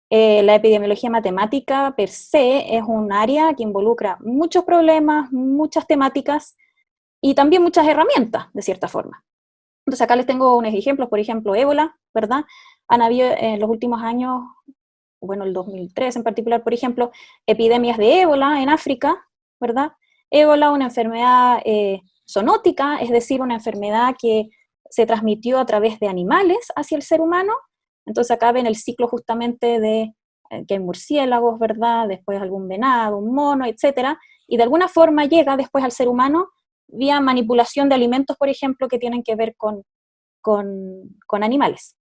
La epidemiología matemática per se es un área que involucra muchos problemas, muchas temáticas y también muchas herramientas, de cierta forma. Entonces acá les tengo unos ejemplos, por ejemplo, ébola, ¿verdad? Han habido en los últimos años, bueno, el 2003 en particular, por ejemplo, epidemias de ébola en África, ¿verdad? Ébola, una enfermedad zoonótica, es decir, una enfermedad que se transmitió a través de animales hacia el ser humano. Entonces acá ven el ciclo justamente de que hay murciélagos, ¿verdad? Después algún venado, un mono, etcétera, y de alguna forma llega después al ser humano vía manipulación de alimentos, por ejemplo, que tienen que ver con animales,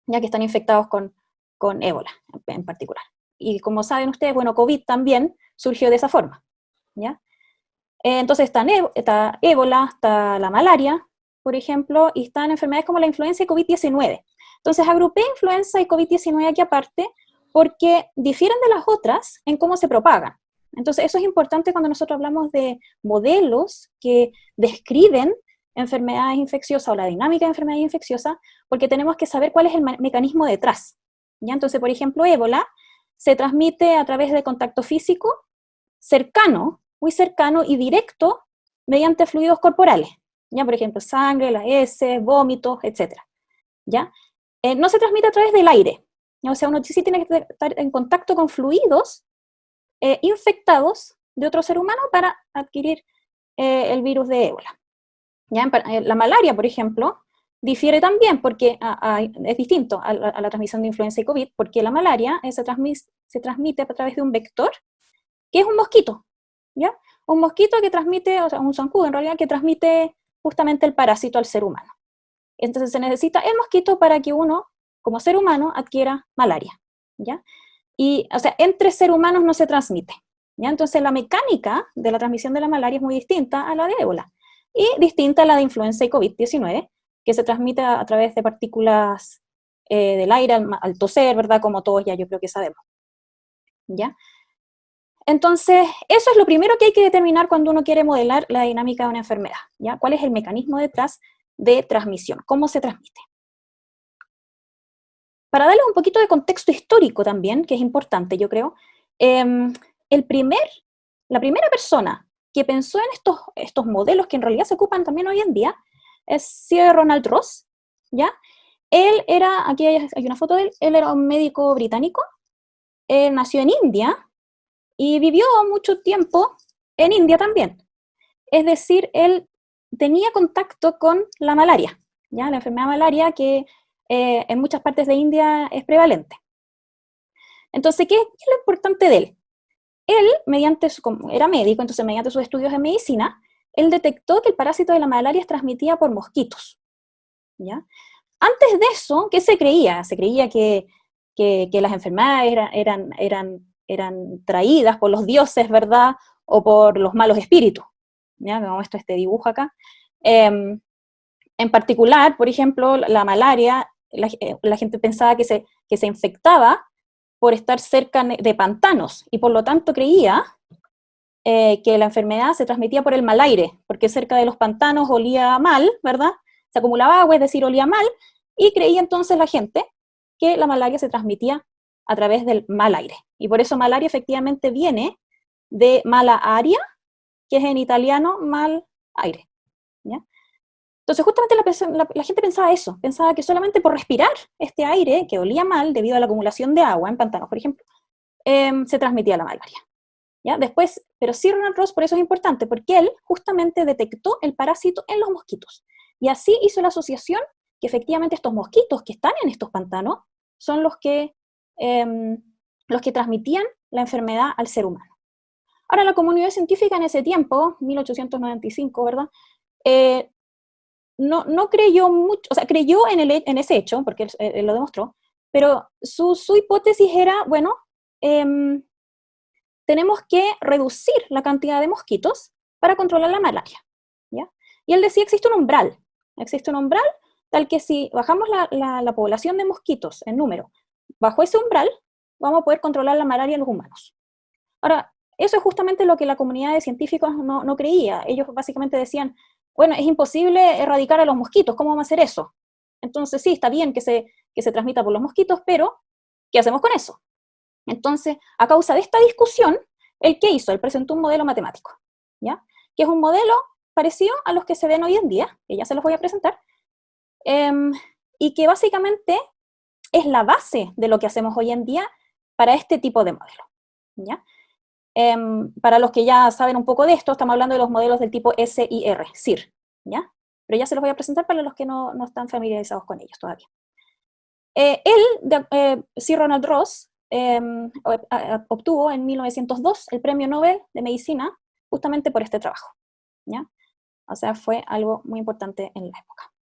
ya que están infectados con ébola en particular. Y como saben ustedes, bueno, COVID también surgió de esa forma, ¿ya? Entonces está ébola, está la malaria, por ejemplo, y están enfermedades como la influenza y COVID-19. Entonces agrupé influenza y COVID-19 aquí aparte porque difieren de las otras en cómo se propagan. Entonces eso es importante cuando nosotros hablamos de modelos que describen enfermedades infecciosas o la dinámica de enfermedades infecciosas, porque tenemos que saber cuál es el mecanismo detrás. ¿Ya? Entonces, por ejemplo, ébola se transmite a través de contacto físico cercano, muy cercano y directo mediante fluidos corporales, ¿ya? Por ejemplo, sangre, las heces, vómitos, etc. ¿Ya? No se transmite a través del aire, ¿ya? O sea, uno sí tiene que estar en contacto con fluidos infectados de otro ser humano para adquirir el virus de ébola. ¿Ya? La malaria, por ejemplo, difiere también porque es distinto a la transmisión de influenza y COVID, porque la malaria se transmite a través de un vector que es un mosquito, ¿ya? Un mosquito que transmite, o sea, un zancudo en realidad, que transmite justamente el parásito al ser humano. Entonces se necesita el mosquito para que uno, como ser humano, adquiera malaria, ¿ya? Y, o sea, entre seres humanos no se transmite, ¿ya? Entonces la mecánica de la transmisión de la malaria es muy distinta a la de ébola y distinta a la de influenza y COVID-19, que se transmite a través de partículas del aire al toser, ¿verdad? Como todos ya yo creo que sabemos, ¿ya? Entonces, eso es lo primero que hay que determinar cuando uno quiere modelar la dinámica de una enfermedad, ¿ya? ¿Cuál es el mecanismo detrás de transmisión? ¿Cómo se transmite? Para darles un poquito de contexto histórico también, que es importante, yo creo, eh, el primer, la primera persona que pensó en estos modelos que en realidad se ocupan también hoy en día es Sir Ronald Ross, ¿ya? Él era, aquí hay una foto de él era un médico británico, él nació en India, y vivió mucho tiempo en India también. Es decir, él tenía contacto con la malaria, ¿ya? La enfermedad malaria que en muchas partes de India es prevalente. Entonces, ¿qué es lo importante de él? Él, como era médico, entonces mediante sus estudios de medicina, él detectó que el parásito de la malaria es transmitida por mosquitos, ¿ya? Antes de eso, ¿qué se creía? Se creía que las enfermedades eran traídas por los dioses, ¿verdad? O por los malos espíritus. ¿Ya? Como este dibujo acá. En particular, por ejemplo, la malaria, la gente pensaba que se infectaba por estar cerca de pantanos y por lo tanto creía que la enfermedad se transmitía por el mal aire, porque cerca de los pantanos olía mal, ¿verdad? Se acumulaba agua, es decir, olía mal, y creía entonces la gente que la malaria se transmitía a través del mal aire. Y por eso malaria efectivamente viene de mala aria, que es en italiano mal aire, ¿ya? Entonces justamente la gente pensaba eso, pensaba que solamente por respirar este aire que olía mal debido a la acumulación de agua en pantanos, por ejemplo, se transmitía la malaria. ¿Ya? Después, pero Sir Ronald Ross por eso es importante, porque él justamente detectó el parásito en los mosquitos. Y así hizo la asociación que efectivamente estos mosquitos que están en estos pantanos son los que transmitían la enfermedad al ser humano. Ahora, la comunidad científica en ese tiempo, 1895, ¿verdad? Eh, no creyó mucho, o sea, creyó en ese hecho, porque él lo demostró, pero su hipótesis era, bueno, eh, tenemos que reducir la cantidad de mosquitos para controlar la malaria, ¿ya? Y él decía, existe un umbral tal que si bajamos la población de mosquitos en número, bajo ese umbral, vamos a poder controlar la malaria en los humanos. Ahora, eso es justamente lo que la comunidad de científicos no creía. Ellos básicamente decían, bueno, es imposible erradicar a los mosquitos, ¿cómo vamos a hacer eso? Entonces sí, está bien que se transmita por los mosquitos, pero ¿qué hacemos con eso? Entonces, a causa de esta discusión, ¿el qué hizo? Él presentó un modelo matemático, ¿ya? Que es un modelo parecido a los que se ven hoy en día, que ya se los voy a presentar, y que básicamente es la base de lo que hacemos hoy en día para este tipo de modelo, ¿ya? Para los que ya saben un poco de esto, estamos hablando de los modelos del tipo SIR, SIR, ¿ya? Pero ya se los voy a presentar para los que no están familiarizados con ellos todavía. Sir Ronald Ross, obtuvo en 1902 el Premio Nobel de Medicina justamente por este trabajo, ¿ya? O sea, fue algo muy importante en la época.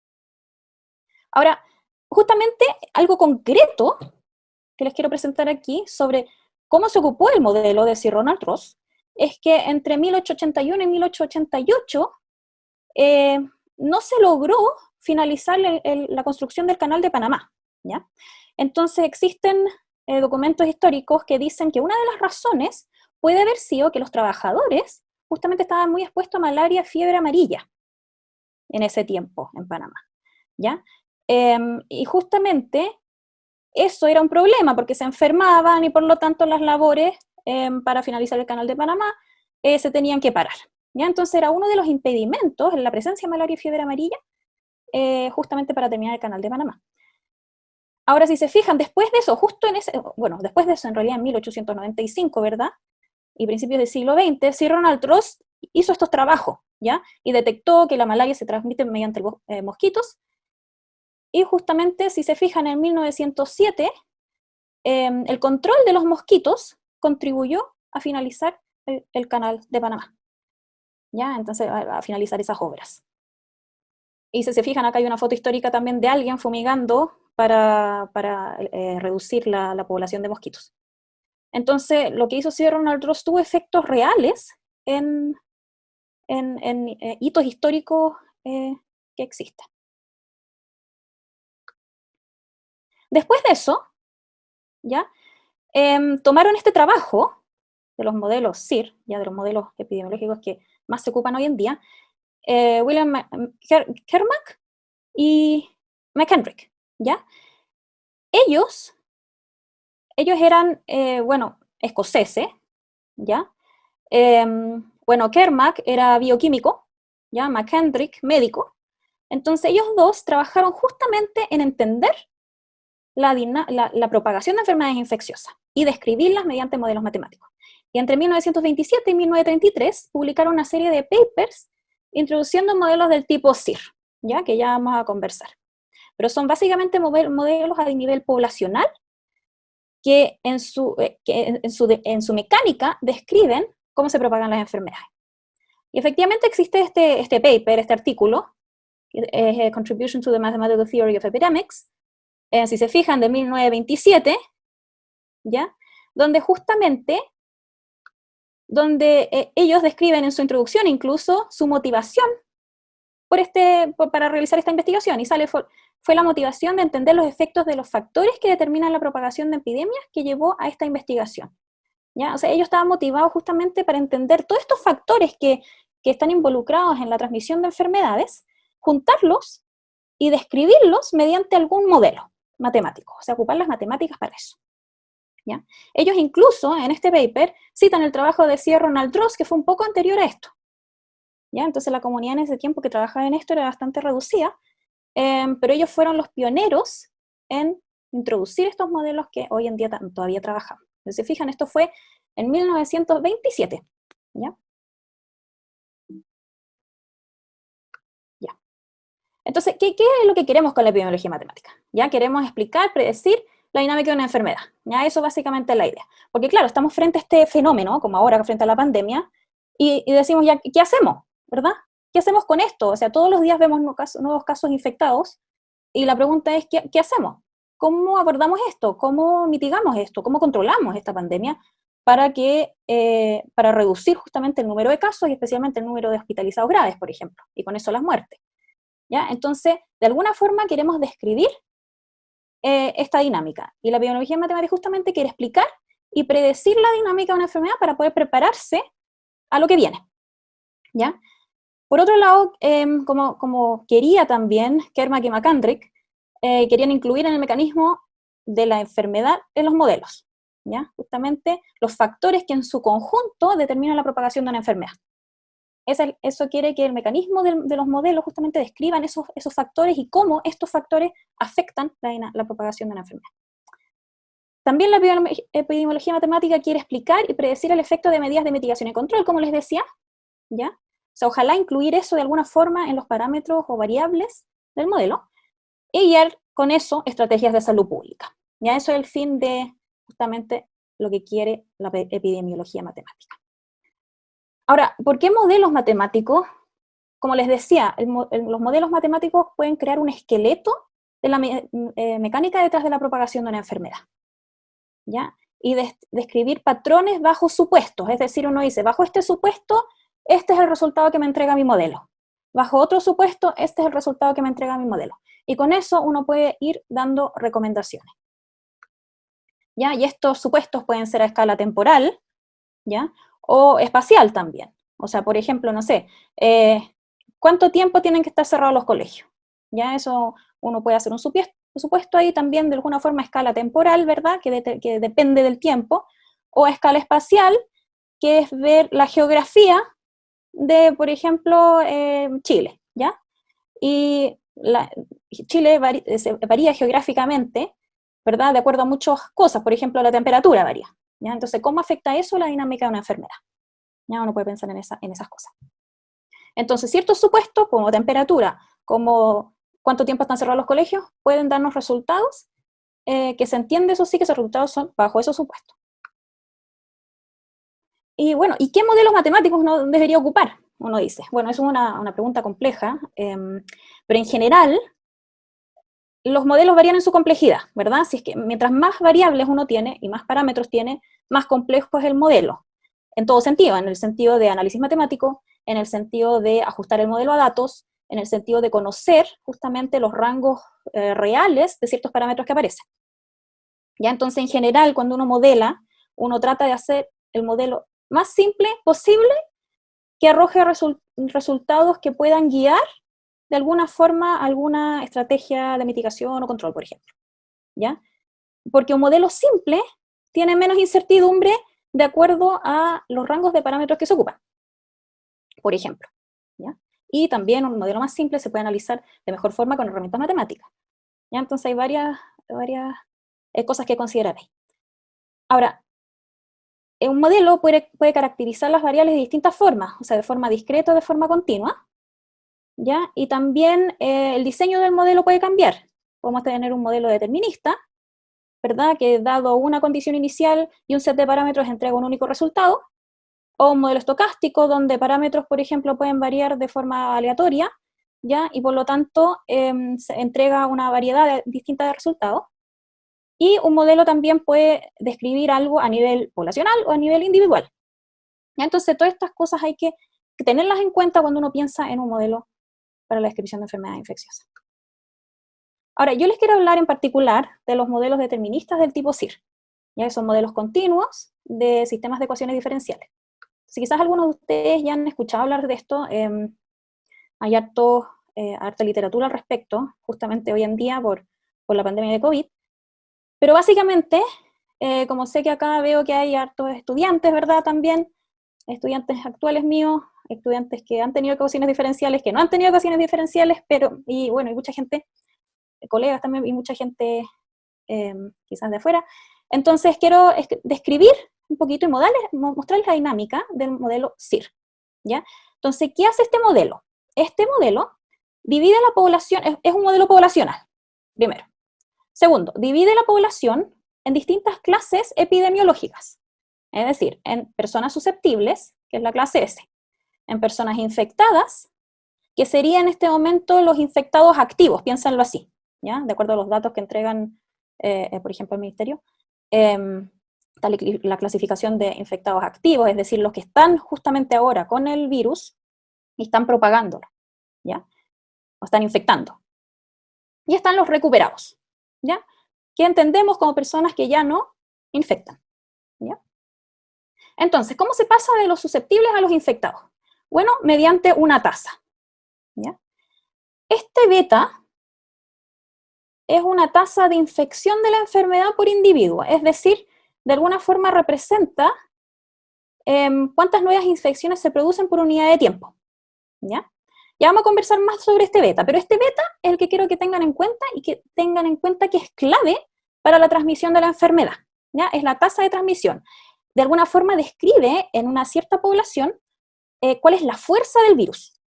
Ahora, justamente algo concreto que les quiero presentar aquí sobre cómo se ocupó el modelo de Sir Ronald Ross es que entre 1881 y 1888 no se logró finalizar la construcción del Canal de Panamá, ¿ya? Entonces existen documentos históricos que dicen que una de las razones puede haber sido que los trabajadores justamente estaban muy expuestos a malaria, fiebre amarilla en ese tiempo en Panamá, ¿ya? Y justamente eso era un problema porque se enfermaban y por lo tanto las labores para finalizar el Canal de Panamá se tenían que parar, ¿ya? Entonces era uno de los impedimentos en la presencia de malaria y fiebre amarilla justamente para terminar el Canal de Panamá. Ahora, si se fijan, después de eso, después de eso, en realidad en 1895, ¿verdad? Y principios del siglo XX, Sir Ronald Ross hizo estos trabajos, ¿ya? Y detectó que la malaria se transmite mediante mosquitos. Y justamente, si se fijan, en 1907, el control de los mosquitos contribuyó a finalizar el Canal de Panamá, ¿ya? Entonces, a finalizar esas obras. Y si se fijan, acá hay una foto histórica también de alguien fumigando para reducir la población de mosquitos. Entonces, lo que hizo Sir Ronald Ross tuvo efectos reales en hitos históricos que existen. Después de eso, ¿ya? Tomaron este trabajo de los modelos SIR, ya de los modelos epidemiológicos que más se ocupan hoy en día, William Kermack y McKendrick, ¿ya? Ellos eran, escoceses, ¿ya? Kermack era bioquímico, ¿ya? McKendrick, médico. Entonces ellos dos trabajaron justamente en entender la propagación de enfermedades infecciosas y describirlas mediante modelos matemáticos. Y entre 1927 y 1933 publicaron una serie de papers introduciendo modelos del tipo SIR, ¿ya? Que ya vamos a conversar. Pero son básicamente modelos a nivel poblacional que en su mecánica describen cómo se propagan las enfermedades. Y efectivamente existe este paper, este artículo, Contribution to the Mathematical Theory of Epidemics, si se fijan, de 1927, ¿ya? Donde justamente, ellos describen en su introducción incluso su motivación para realizar esta investigación, y fue la motivación de entender los efectos de los factores que determinan la propagación de epidemias que llevó a esta investigación, ¿ya? O sea, ellos estaban motivados justamente para entender todos estos factores que están involucrados en la transmisión de enfermedades, juntarlos y describirlos mediante algún modelo matemático, o sea, ocupar las matemáticas para eso, ¿ya? Ellos incluso en este paper citan el trabajo de Sir Ronald Ross, que fue un poco anterior a esto, ¿ya? Entonces la comunidad en ese tiempo que trabajaba en esto era bastante reducida, pero ellos fueron los pioneros en introducir estos modelos que hoy en día todavía trabajamos. Entonces, se fijan, esto fue en 1927, ¿ya? Ya. Entonces, ¿qué es lo que queremos con la epidemiología matemática? Ya queremos explicar, predecir la dinámica de una enfermedad. Ya eso básicamente es la idea. Porque claro, estamos frente a este fenómeno, como ahora frente a la pandemia, y decimos ya, ¿qué hacemos? ¿Verdad? ¿Qué hacemos con esto? O sea, todos los días vemos nuevos casos infectados, y la pregunta es, ¿qué hacemos? ¿Cómo abordamos esto? ¿Cómo mitigamos esto? ¿Cómo controlamos esta pandemia para reducir justamente el número de casos y especialmente el número de hospitalizados graves, por ejemplo, y con eso las muertes? ¿Ya? Entonces, de alguna forma queremos describir esta dinámica. Y la epidemiología matemática justamente quiere explicar y predecir la dinámica de una enfermedad para poder prepararse a lo que viene, ¿ya? Por otro lado, como quería también Kermack y McKendrick, querían incluir en el mecanismo de la enfermedad en los modelos, ¿ya? Justamente los factores que en su conjunto determinan la propagación de una enfermedad. Eso quiere que el mecanismo de los modelos justamente describan esos factores y cómo estos factores afectan la propagación de una enfermedad. También la epidemiología matemática quiere explicar y predecir el efecto de medidas de mitigación y control, como les decía, ¿ya? O sea, ojalá incluir eso de alguna forma en los parámetros o variables del modelo y guiar con eso estrategias de salud pública. Ya eso es el fin de justamente lo que quiere la epidemiología matemática. Ahora, ¿por qué modelos matemáticos? Como les decía, los modelos matemáticos pueden crear un esqueleto de la mecánica detrás de la propagación de una enfermedad, ¿ya? Y describir patrones bajo supuestos, es decir, uno dice, bajo este supuesto, este es el resultado que me entrega mi modelo. Bajo otro supuesto, este es el resultado que me entrega mi modelo. Y con eso uno puede ir dando recomendaciones, ¿ya? Y estos supuestos pueden ser a escala temporal, ¿ya? O espacial también. O sea, por ejemplo, no sé, ¿cuánto tiempo tienen que estar cerrados los colegios? Ya eso uno puede hacer un supuesto ahí también de alguna forma a escala temporal, ¿verdad? Que depende del tiempo, o a escala espacial, que es ver la geografía de, por ejemplo, Chile, ¿ya? Y Chile varía geográficamente, ¿verdad? De acuerdo a muchas cosas, por ejemplo, la temperatura varía, ¿ya? Entonces, ¿cómo afecta eso la dinámica de una enfermedad? Ya uno puede pensar en esas cosas. Entonces, ciertos supuestos, como temperatura, como cuánto tiempo están cerrados los colegios, pueden darnos resultados que se entiende, eso sí, que esos resultados son bajo esos supuestos. Y bueno, ¿y qué modelos matemáticos uno debería ocupar? Uno dice, bueno, eso es una pregunta compleja, pero en general, los modelos varían en su complejidad, ¿verdad? Si es que mientras más variables uno tiene y más parámetros tiene, más complejo es el modelo. En todo sentido, en el sentido de análisis matemático, en el sentido de ajustar el modelo a datos, en el sentido de conocer justamente los rangos reales de ciertos parámetros que aparecen. Ya entonces, en general, cuando uno modela, uno trata de hacer el modelo más simple posible que arroje resultados que puedan guiar de alguna forma alguna estrategia de mitigación o control, por ejemplo, ¿ya? Porque un modelo simple tiene menos incertidumbre de acuerdo a los rangos de parámetros que se ocupan, por ejemplo, ¿ya? Y también un modelo más simple se puede analizar de mejor forma con herramientas matemáticas, ¿ya? Entonces hay varias cosas que considerar ahí. Ahora, un modelo puede caracterizar las variables de distintas formas, o sea, de forma discreta o de forma continua, ¿ya? Y también el diseño del modelo puede cambiar. Podemos tener un modelo determinista, ¿verdad? Que dado una condición inicial y un set de parámetros entrega un único resultado, o un modelo estocástico donde parámetros, por ejemplo, pueden variar de forma aleatoria, ¿ya? Y por lo tanto se entrega una variedad distinta de resultados. Y un modelo también puede describir algo a nivel poblacional o a nivel individual, ¿ya? Entonces, todas estas cosas hay que tenerlas en cuenta cuando uno piensa en un modelo para la descripción de enfermedades infecciosas. Ahora, yo les quiero hablar en particular de los modelos deterministas del tipo CIR, ya que son modelos continuos de sistemas de ecuaciones diferenciales. Si quizás algunos de ustedes ya han escuchado hablar de esto, hay harta literatura al respecto, justamente hoy en día por la pandemia de COVID, pero básicamente, como sé que acá veo que hay hartos estudiantes, ¿verdad? También, estudiantes actuales míos, estudiantes que han tenido ecuaciones diferenciales, que no han tenido ecuaciones diferenciales, y bueno, hay mucha gente, colegas también, y mucha gente quizás de afuera. Entonces quiero describir un poquito y mostrarles la dinámica del modelo CIR, ¿ya? Entonces, ¿qué hace este modelo? Este modelo divide la población, es un modelo poblacional, primero. Segundo, divide la población en distintas clases epidemiológicas, es decir, en personas susceptibles, que es la clase S, en personas infectadas, que serían en este momento los infectados activos, piénsenlo así, ¿ya? De acuerdo a los datos que entregan, por ejemplo, el Ministerio, está la clasificación de infectados activos, es decir, los que están justamente ahora con el virus y están propagándolo, ¿ya? O están infectando. Y están los recuperados, ¿ya? Que entendemos como personas que ya no infectan, ¿ya? Entonces, ¿cómo se pasa de los susceptibles a los infectados? Bueno, mediante una tasa, ¿ya? Este beta es una tasa de infección de la enfermedad por individuo, es decir, de alguna forma representa cuántas nuevas infecciones se producen por unidad de tiempo, ¿ya? Ya vamos a conversar más sobre este beta, pero este beta es el que quiero que tengan en cuenta y que tengan en cuenta que es clave para la transmisión de la enfermedad, ¿ya? Es la tasa de transmisión. De alguna forma describe en una cierta población cuál es la fuerza del virus,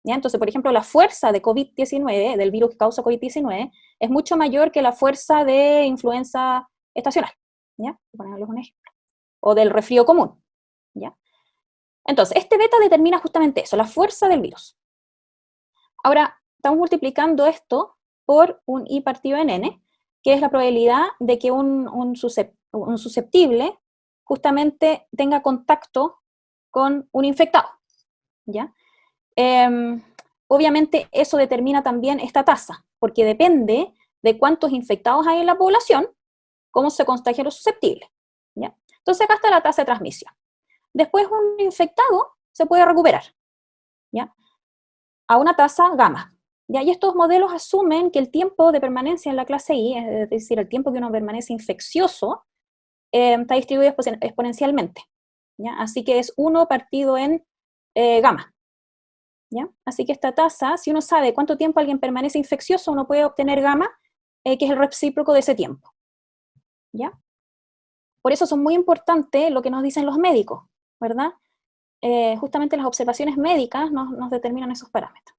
¿ya? Entonces, por ejemplo, la fuerza de COVID-19, del virus que causa COVID-19, es mucho mayor que la fuerza de influenza estacional, ¿ya? Por ponerles un ejemplo. O del resfrío común, ¿ya? Entonces, este beta determina justamente eso, la fuerza del virus. Ahora, estamos multiplicando esto por un I partido en N, que es la probabilidad de que un susceptible justamente tenga contacto con un infectado, ¿ya? Obviamente eso determina también esta tasa, porque depende de cuántos infectados hay en la población, cómo se contagia los susceptibles, ¿ya? Entonces acá está la tasa de transmisión. Después un infectado se puede recuperar, ¿ya? A una tasa gamma, ¿ya? Y estos modelos asumen que el tiempo de permanencia en la clase I, es decir, el tiempo que uno permanece infeccioso, está distribuido exponencialmente, ¿ya? Así que es 1 partido en gamma, ¿ya? Así que esta tasa, si uno sabe cuánto tiempo alguien permanece infeccioso, uno puede obtener gamma, que es el recíproco de ese tiempo, ¿ya? Por eso son muy importantes lo que nos dicen los médicos, ¿verdad? Justamente las observaciones médicas nos determinan esos parámetros.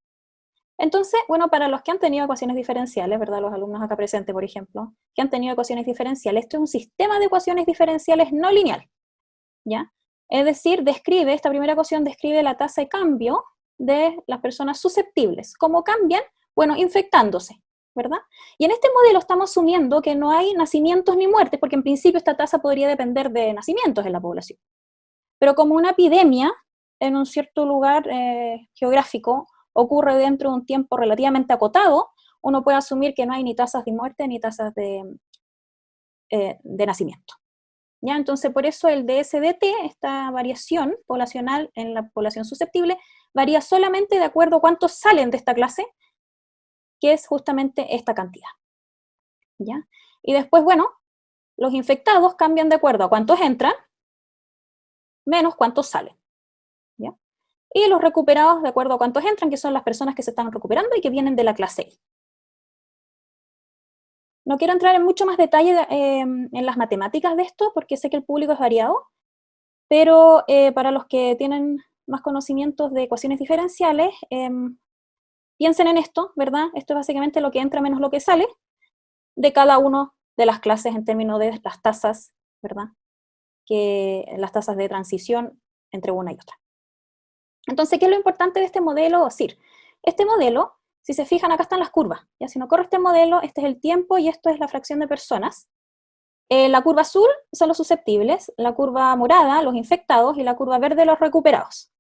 Entonces, bueno, para los que han tenido ecuaciones diferenciales, ¿verdad? Los alumnos acá presentes, por ejemplo, que han tenido ecuaciones diferenciales, esto es un sistema de ecuaciones diferenciales no lineal, ¿ya? Es decir, esta primera ecuación describe la tasa de cambio de las personas susceptibles. ¿Cómo cambian? Bueno, infectándose, ¿verdad? Y en este modelo estamos asumiendo que no hay nacimientos ni muertes, porque en principio esta tasa podría depender de nacimientos en la población. Pero como una epidemia en un cierto lugar geográfico ocurre dentro de un tiempo relativamente acotado, uno puede asumir que no hay ni tasas de muerte ni tasas de nacimiento, ¿ya? Entonces, por eso el DSDT, esta variación poblacional en la población susceptible, varía solamente de acuerdo a cuántos salen de esta clase, que es justamente esta cantidad, ¿ya? Y después, bueno, los infectados cambian de acuerdo a cuántos entran, menos cuántos salen, ¿ya? Y los recuperados de acuerdo a cuántos entran, que son las personas que se están recuperando y que vienen de la clase I. No quiero entrar en mucho más detalle en las matemáticas de esto, porque sé que el público es variado, pero para los que tienen más conocimientos de ecuaciones diferenciales, piensen en esto, ¿verdad? Esto es básicamente lo que entra menos lo que sale de cada una de las clases en términos de las tasas, ¿verdad? Las tasas de transición entre una y otra. Entonces, ¿qué es lo importante de este modelo CIR? Este modelo, si se fijan, acá están las curvas. Ya, si no corre este modelo, este es el tiempo y esto es la fracción de personas. La curva azul son los susceptibles, la curva morada, los infectados, y la curva verde, los recuperados.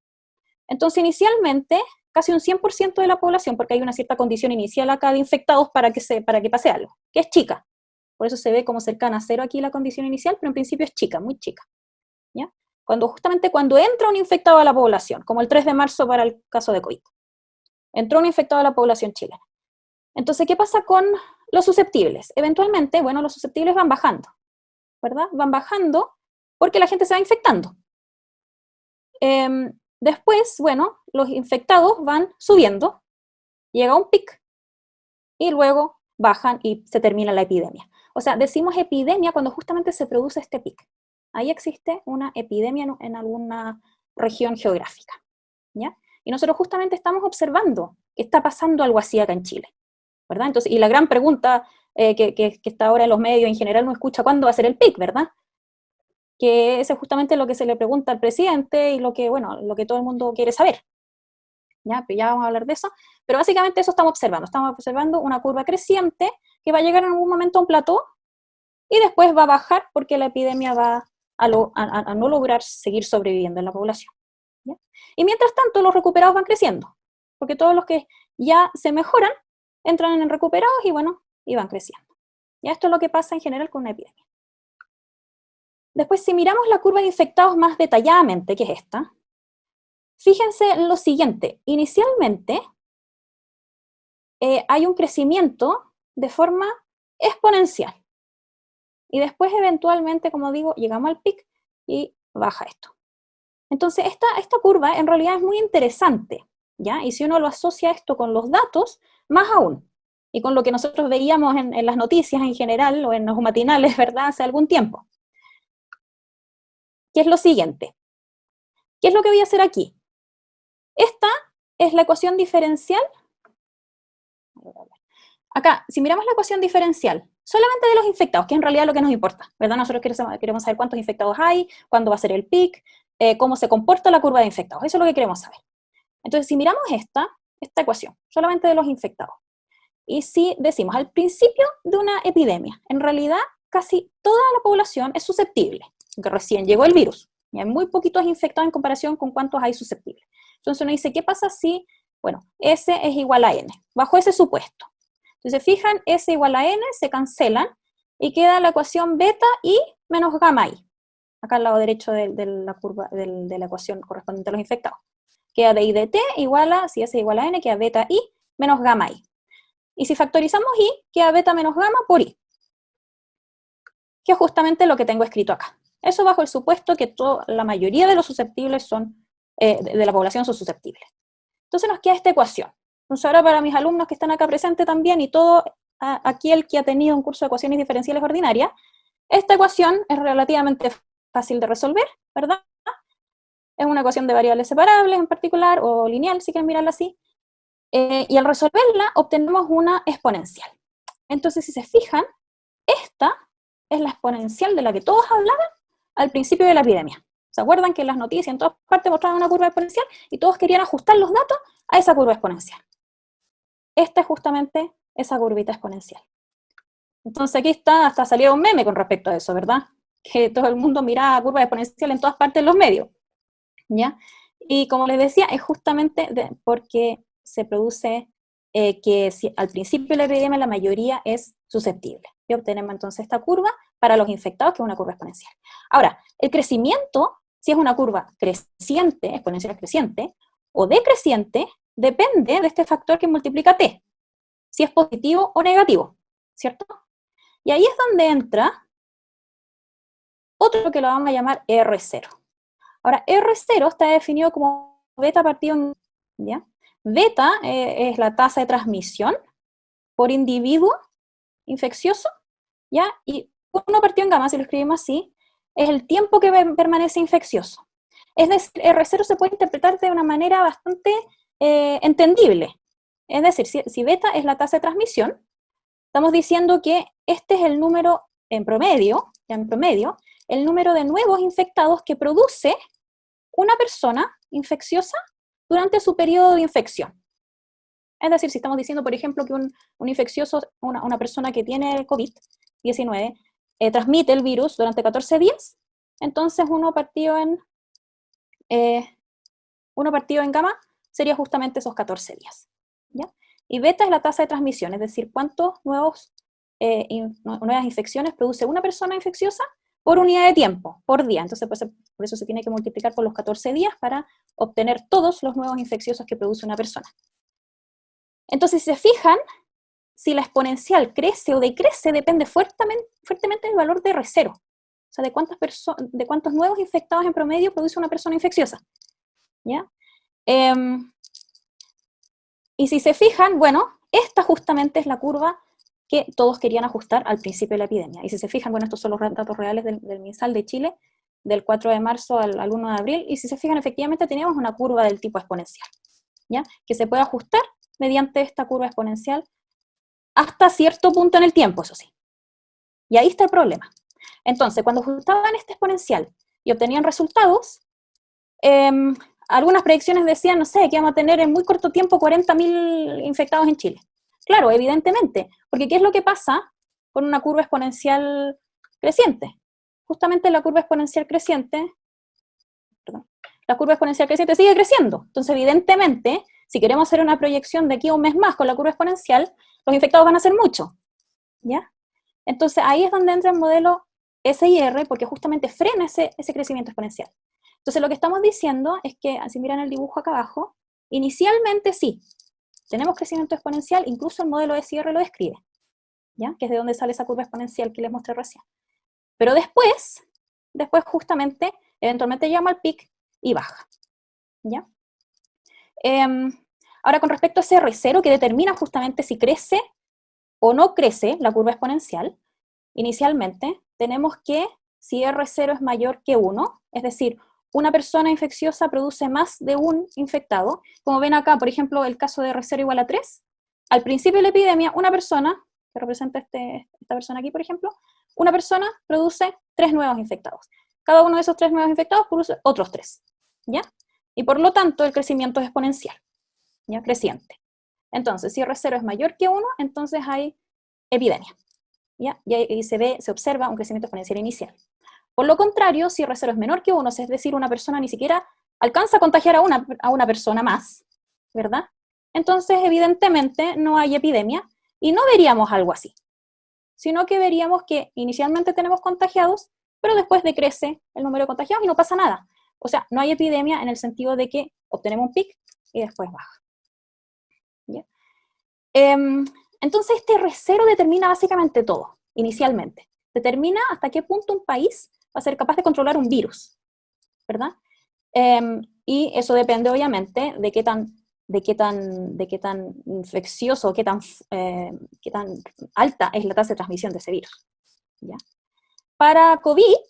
Entonces, inicialmente, casi un 100% de la población, porque hay una cierta condición inicial acá de infectados para que pase algo, que es chica. Por eso se ve como cercana a cero aquí la condición inicial, pero en principio es chica, muy chica, ¿ya? Justamente cuando entra un infectado a la población, como el 3 de marzo para el caso de COVID. Entró un infectado a la población chilena. Entonces, ¿qué pasa con los susceptibles? Eventualmente, bueno, los susceptibles van bajando, ¿verdad? Van bajando porque la gente se va infectando. Después, bueno, los infectados van subiendo, llega un pic, y luego bajan y se termina la epidemia. O sea, decimos epidemia cuando justamente se produce este pic. Ahí existe una epidemia en alguna región geográfica, ¿ya? Y nosotros justamente estamos observando que está pasando algo así acá en Chile, ¿verdad? Entonces, y la gran pregunta que está ahora en los medios en general, no escucha cuándo va a ser el pic, ¿verdad? Que ese es justamente lo que se le pregunta al presidente y lo que todo el mundo quiere saber. ¿Ya? Pero ya vamos a hablar de eso. Pero básicamente eso estamos observando una curva creciente que va a llegar en algún momento a un plató y después va a bajar porque la epidemia va a no lograr seguir sobreviviendo en la población, ¿ya? Y mientras tanto los recuperados van creciendo, porque todos los que ya se mejoran entran en recuperados y bueno, y van creciendo. ¿Ya? Esto es lo que pasa en general con una epidemia. Después, si miramos la curva de infectados más detalladamente, que es esta, fíjense en lo siguiente. Inicialmente hay un crecimiento de forma exponencial, y después eventualmente, como digo, llegamos al pic y baja esto. Entonces, esta curva en realidad es muy interesante, ¿ya? Y si uno lo asocia esto con los datos, más aún, y con lo que nosotros veíamos en las noticias en general, o en los matinales, ¿verdad?, hace algún tiempo. ¿Qué es lo siguiente? ¿Qué es lo que voy a hacer aquí? Esta es la ecuación diferencial. Acá, si miramos la ecuación diferencial, solamente de los infectados, que es en realidad lo que nos importa, ¿verdad? Nosotros queremos saber cuántos infectados hay, cuándo va a ser el pic, cómo se comporta la curva de infectados. Eso es lo que queremos saber. Entonces, si miramos esta ecuación, solamente de los infectados, y si decimos al principio de una epidemia, en realidad casi toda la población es susceptible, porque recién llegó el virus, y hay muy poquitos infectados en comparación con cuántos hay susceptibles. Entonces uno dice, ¿qué pasa si, bueno, S es igual a N? Bajo ese supuesto. Entonces, se fijan, S igual a N, se cancelan, y queda la ecuación beta I menos gamma I. Acá al lado derecho de la curva, de la ecuación correspondiente a los infectados. Queda de I de T igual a, si S igual a N, queda beta I menos gamma I. Y si factorizamos I, queda beta menos gamma por I, que es justamente lo que tengo escrito acá. Eso bajo el supuesto que la mayoría de los susceptibles son, de la población son susceptibles. Entonces nos queda esta ecuación. Entonces ahora para mis alumnos que están acá presentes también, y todo aquel que ha tenido un curso de ecuaciones diferenciales ordinarias, esta ecuación es relativamente fácil de resolver, ¿verdad? Es una ecuación de variables separables en particular, o lineal si quieren mirarla así, y al resolverla obtenemos una exponencial. Entonces, si se fijan, esta es la exponencial de la que todos hablaban al principio de la epidemia. ¿Se acuerdan que en las noticias en todas partes mostraban una curva exponencial y todos querían ajustar los datos a esa curva exponencial? Esta es justamente esa curvita exponencial. Entonces aquí está, hasta salió un meme con respecto a eso, ¿verdad? Que todo el mundo miraba curva exponencial en todas partes de los medios, ¿ya? Y como les decía, es justamente porque se produce que si al principio de la epidemia la mayoría es susceptible. Y obtenemos entonces esta curva para los infectados, que es una curva exponencial. Ahora, el crecimiento, si es una curva creciente, exponencial creciente, o decreciente, depende de este factor que multiplica t, si es positivo o negativo, ¿cierto? Y ahí es donde entra otro que lo vamos a llamar R0. Ahora, R0 está definido como beta partido en, ¿ya? Beta es la tasa de transmisión por individuo infeccioso, ¿ya? Y 1 partido en gamma, si lo escribimos así, es el tiempo que permanece infeccioso. Es decir, R0 se puede interpretar de una manera bastante entendible. Es decir, si beta es la tasa de transmisión, estamos diciendo que este es el número en promedio, el número de nuevos infectados que produce una persona infecciosa durante su periodo de infección. Es decir, si estamos diciendo, por ejemplo, que un infeccioso, una persona que tiene COVID-19, transmite el virus durante 14 días, entonces 1 partido en gamma sería justamente esos 14 días. ¿Ya? Y beta es la tasa de transmisión, es decir, cuántos nuevas infecciones produce una persona infecciosa por unidad de tiempo, por día. Entonces, por eso se tiene que multiplicar por los 14 días para obtener todos los nuevos infecciosos que produce una persona. Entonces, si se fijan, si la exponencial crece o decrece, depende fuertemente del valor de R0. O sea, de cuántos nuevos infectados en promedio produce una persona infecciosa. ¿Ya? Y si se fijan, bueno, esta justamente es la curva que todos querían ajustar al principio de la epidemia. Y si se fijan, bueno, estos son los datos reales del MinSal de Chile, del 4 de marzo al 1 de abril, y si se fijan, efectivamente teníamos una curva del tipo exponencial, ¿ya? Que se puede ajustar mediante esta curva exponencial hasta cierto punto en el tiempo, eso sí. Y ahí está el problema. Entonces, cuando ajustaban este exponencial y obtenían resultados, algunas predicciones decían, no sé, que íbamos a tener en muy corto tiempo 40.000 infectados en Chile. Claro, evidentemente, porque ¿qué es lo que pasa con una curva exponencial creciente? Justamente la curva exponencial creciente sigue creciendo. Entonces, evidentemente, si queremos hacer una proyección de aquí a un mes más con la curva exponencial, los infectados van a ser muchos, ¿ya? Entonces, ahí es donde entra el modelo SIR, porque justamente frena ese crecimiento exponencial. Entonces, lo que estamos diciendo es que, si miran el dibujo acá abajo, inicialmente sí, tenemos crecimiento exponencial, incluso el modelo SIR lo describe, ¿ya? Que es de donde sale esa curva exponencial que les mostré recién. Pero después justamente, eventualmente llama al pic y baja, ¿ya? Ahora, con respecto a ese R0 que determina justamente si crece o no crece la curva exponencial, inicialmente tenemos que, si R0 es mayor que 1, es decir, una persona infecciosa produce más de un infectado, como ven acá, por ejemplo, el caso de R0 igual a 3, al principio de la epidemia, una persona, que representa esta persona aquí, por ejemplo, una persona produce 3 nuevos infectados. Cada uno de esos 3 nuevos infectados produce otros 3, ¿ya? Y por lo tanto, el crecimiento es exponencial, ¿ya? Creciente. Entonces, si R0 es mayor que 1, entonces hay epidemia, ¿ya? Y ahí se observa un crecimiento exponencial inicial. Por lo contrario, si R0 es menor que 1, es decir, una persona ni siquiera alcanza a contagiar a una persona más, ¿verdad? Entonces, evidentemente, no hay epidemia y no veríamos algo así, sino que veríamos que inicialmente tenemos contagiados, pero después decrece el número de contagiados y no pasa nada. O sea, no hay epidemia en el sentido de que obtenemos un pic y después baja. ¿Ya? Entonces, este R0 determina básicamente todo, inicialmente. Determina hasta qué punto un país va a ser capaz de controlar un virus, ¿verdad? Y eso depende, obviamente, de qué tan infeccioso, qué tan alta es la tasa de transmisión de ese virus, ¿ya? Para COVID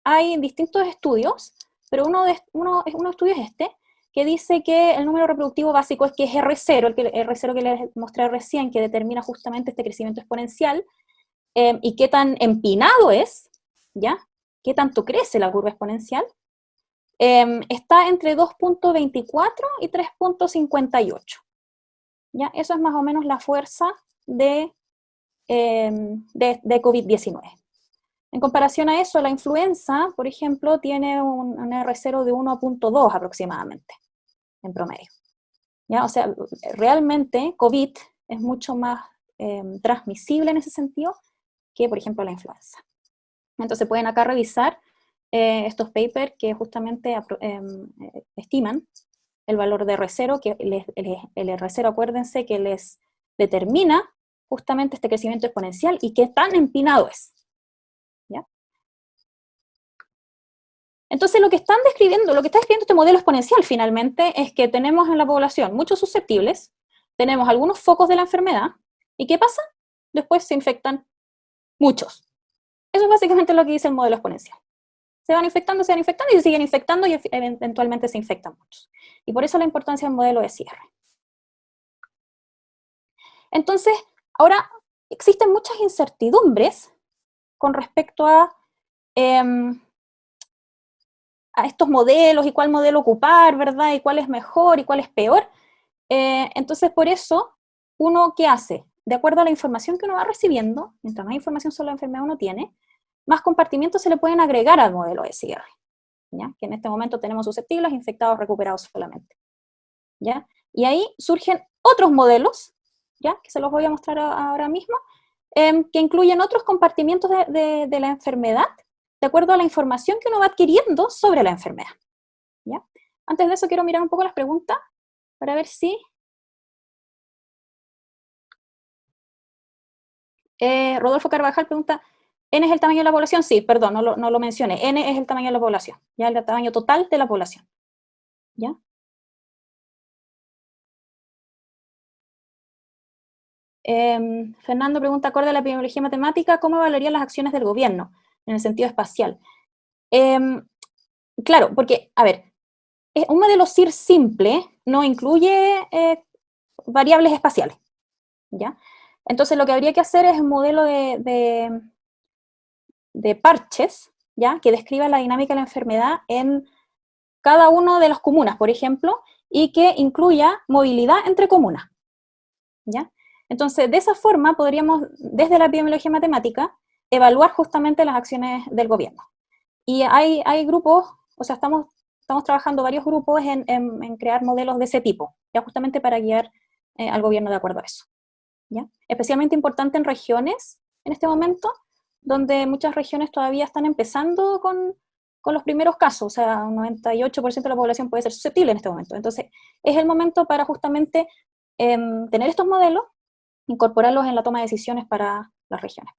hay distintos estudios, pero uno de estudios es este, que dice que el número reproductivo básico es que es R0, el R0 que les mostré recién, que determina justamente este crecimiento exponencial, y qué tan empinado es, ¿ya? Qué tanto crece la curva exponencial, está entre 2.24 y 3.58. ¿Ya? Eso es más o menos la fuerza de COVID-19. En comparación a eso, la influenza, por ejemplo, tiene un R0 de 1.2 aproximadamente, en promedio. ¿Ya? O sea, realmente COVID es mucho más transmisible en ese sentido que, por ejemplo, la influenza. Entonces pueden acá revisar estos papers que justamente estiman el valor de R0, que el R0, acuérdense que les determina justamente este crecimiento exponencial y qué tan empinado es. ¿Ya? Entonces lo que está describiendo este modelo exponencial finalmente es que tenemos en la población muchos susceptibles, tenemos algunos focos de la enfermedad, ¿y qué pasa? Después se infectan muchos. Eso es básicamente lo que dice el modelo exponencial. Se van infectando y se siguen infectando y eventualmente se infectan muchos. Y por eso la importancia del modelo de cierre. Entonces, ahora existen muchas incertidumbres con respecto a estos modelos y cuál modelo ocupar, ¿verdad? Y cuál es mejor y cuál es peor. Entonces, por eso, uno, ¿qué hace? De acuerdo a la información que uno va recibiendo, mientras más información sobre la enfermedad uno tiene, más compartimientos se le pueden agregar al modelo de cierre, ¿ya? Que en este momento tenemos susceptibles, infectados, recuperados solamente, ¿ya? Y ahí surgen otros modelos, ¿ya? Que se los voy a mostrar ahora mismo, que incluyen otros compartimientos de la enfermedad, de acuerdo a la información que uno va adquiriendo sobre la enfermedad, ¿ya? Antes de eso quiero mirar un poco las preguntas, para ver si... Rodolfo Carvajal pregunta, ¿N es el tamaño de la población? Sí, perdón, no lo mencioné. N es el tamaño de la población, ya el tamaño total de la población, ¿ya? Fernando pregunta, acorde a la epidemiología matemática, ¿cómo evaluarían las acciones del gobierno en el sentido espacial? Claro, porque, a ver, un modelo CIR simple no incluye variables espaciales, ¿ya? Entonces lo que habría que hacer es un modelo de parches, ¿ya? Que describa la dinámica de la enfermedad en cada una de las comunas, por ejemplo, y que incluya movilidad entre comunas, ¿ya? Entonces, de esa forma podríamos, desde la epidemiología matemática, evaluar justamente las acciones del gobierno. Y hay grupos, o sea, estamos trabajando varios grupos en crear modelos de ese tipo, ya justamente para guiar al gobierno de acuerdo a eso, ¿ya? Especialmente importante en regiones, en este momento, donde muchas regiones todavía están empezando con los primeros casos, o sea, un 98% de la población puede ser susceptible en este momento. Entonces, es el momento para justamente tener estos modelos, incorporarlos en la toma de decisiones para las regiones.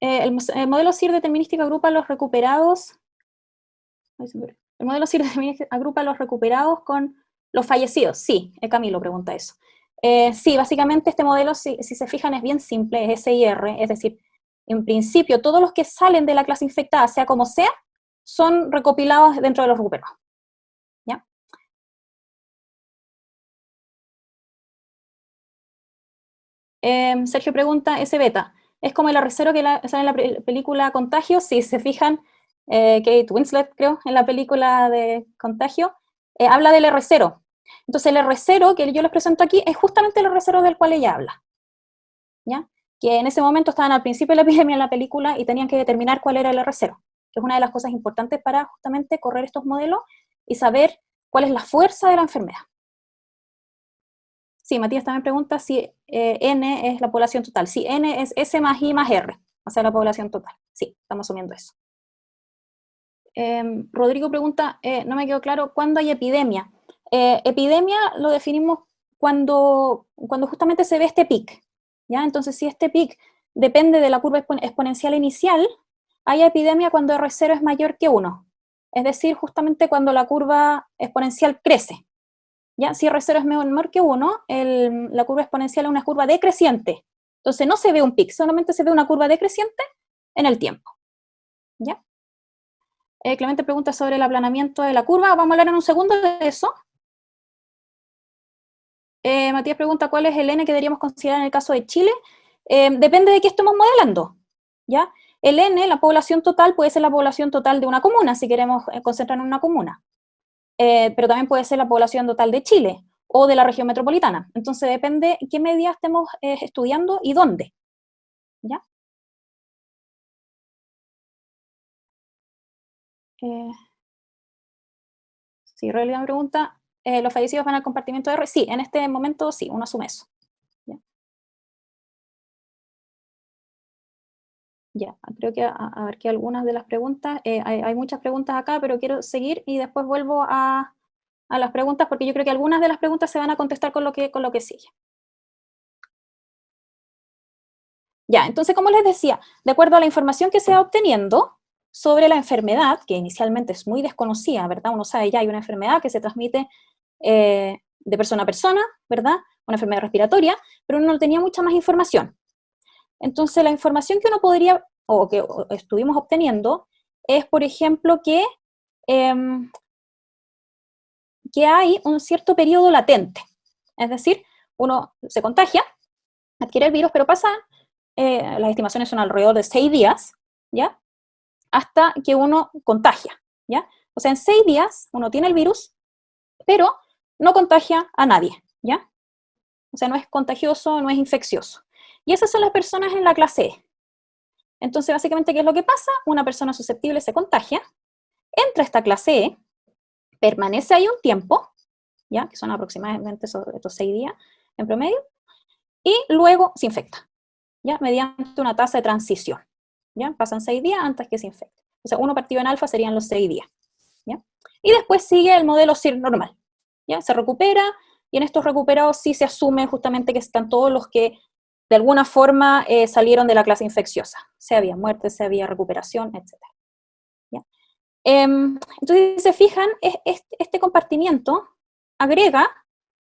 El modelo SIR determinístico agrupa los recuperados. El modelo SIR determinístico agrupa los recuperados con los fallecidos. Sí, Camilo pregunta eso. Sí, básicamente este modelo, si se fijan, es bien simple, es SIR, es decir, en principio todos los que salen de la clase infectada, sea como sea, son recopilados dentro de los recuperados. ¿Ya? Sergio pregunta, ese beta, ¿es como el arrecero que sale en la película Contagio? Si se fijan, Kate Winslet, creo, en la película de Contagio, habla del R0. Entonces el R0 que yo les presento aquí es justamente el R0 del cual ella habla. ¿Ya? Que en ese momento estaban al principio de la epidemia en la película y tenían que determinar cuál era el R0, que es una de las cosas importantes para justamente correr estos modelos y saber cuál es la fuerza de la enfermedad. Sí, Matías también pregunta si N es la población total. Sí, N es S más I más R, o sea, la población total. Sí, estamos asumiendo eso. Rodrigo pregunta, no me quedó claro, ¿cuándo hay epidemia? Epidemia lo definimos cuando justamente se ve este pic, ¿ya? Entonces, si este pic depende de la curva exponencial inicial, hay epidemia cuando R0 es mayor que 1. Es decir, justamente cuando la curva exponencial crece. ¿Ya? Si R0 es menor que 1, la curva exponencial es una curva decreciente. Entonces no se ve un pic, solamente se ve una curva decreciente en el tiempo. ¿Ya? Clemente pregunta sobre el aplanamiento de la curva. Vamos a hablar en un segundo de eso. Matías pregunta cuál es el N que deberíamos considerar en el caso de Chile. Depende de qué estemos modelando. ¿Ya? El N, la población total, puede ser la población total de una comuna, si queremos concentrarnos en una comuna. Pero también puede ser la población total de Chile o de la región metropolitana. Entonces depende qué medida estemos estudiando y dónde. ¿Ya? Sí, Realidad me pregunta, ¿los fallecidos van al compartimiento de R? Sí, en este momento sí, uno asume eso. ¿Ya? Ya, creo que a ver que algunas de las preguntas, hay muchas preguntas acá, pero quiero seguir y después vuelvo a las preguntas, porque yo creo que algunas de las preguntas se van a contestar con lo que sigue. Ya, entonces, como les decía, de acuerdo a la información que se va obteniendo sobre la enfermedad, que inicialmente es muy desconocida, ¿verdad? Uno sabe ya hay una enfermedad que se transmite de persona a persona, ¿verdad? Una enfermedad respiratoria, pero uno no tenía mucha más información. Entonces, la información que uno podría, o que estuvimos obteniendo, es, por ejemplo, que hay un cierto periodo latente. Es decir, uno se contagia, adquiere el virus, pero pasa, las estimaciones son alrededor de 6 días, ¿ya? Hasta que uno contagia, ¿ya? O sea, en 6 días uno tiene el virus, pero no contagia a nadie, ¿ya? O sea, no es contagioso, no es infeccioso. Y esas son las personas en la clase E. Entonces, básicamente, ¿qué es lo que pasa? Una persona susceptible se contagia, entra a esta clase E, permanece ahí un tiempo, ¿ya? Que son aproximadamente estos 6 días en promedio, y luego se infecta, ¿ya? Mediante una tasa de transición, ¿ya? Pasan 6 días antes que se infecte. O sea, 1 partido en alfa serían los 6 días, ¿ya? Y después sigue el modelo SIR normal, ¿ya? Se recupera, y en estos recuperados sí se asume justamente que están todos los que de alguna forma salieron de la clase infecciosa, sea vía muerte, sea vía recuperación, etc. ¿Ya? Entonces, si se fijan, este compartimiento agrega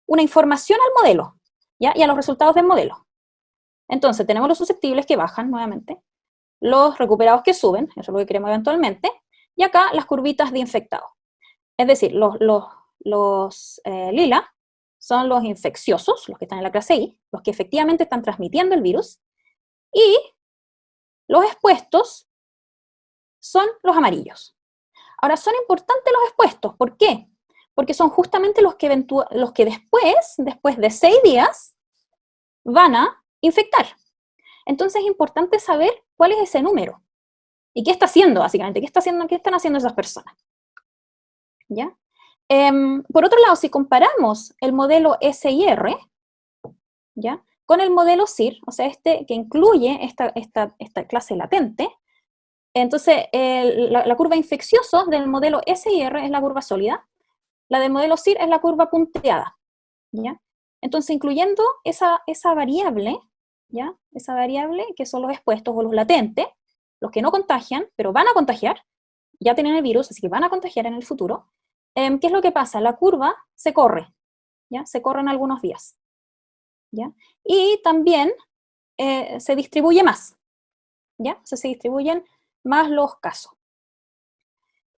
una información al modelo, ¿ya? Y a los resultados del modelo. Entonces, tenemos los susceptibles que bajan nuevamente, los recuperados que suben, eso es lo que queremos eventualmente, y acá las curvitas de infectados. Es decir, los lila son los infecciosos, los que están en la clase I, los que efectivamente están transmitiendo el virus, y los expuestos son los amarillos. Ahora, son importantes los expuestos, ¿por qué? Porque son justamente los que después de 6 días, van a infectar. Entonces es importante saber cuál es ese número. ¿Y qué está haciendo, básicamente? ¿Qué están haciendo esas personas? ¿Ya? Por otro lado, si comparamos el modelo SIR, ¿ya? Con el modelo SIR, o sea, este que incluye esta clase latente, entonces la curva infecciosa del modelo SIR es la curva sólida, la del modelo SIR es la curva punteada, ¿ya? Entonces, incluyendo esa variable, ¿ya? Esa variable que son los expuestos o los latentes, los que no contagian, pero van a contagiar, ya tienen el virus, así que van a contagiar en el futuro. ¿Qué es lo que pasa? La curva se corre, ¿ya? Se corre en algunos días, ¿ya? Y también se distribuye más, ¿ya? O sea, se distribuyen más los casos.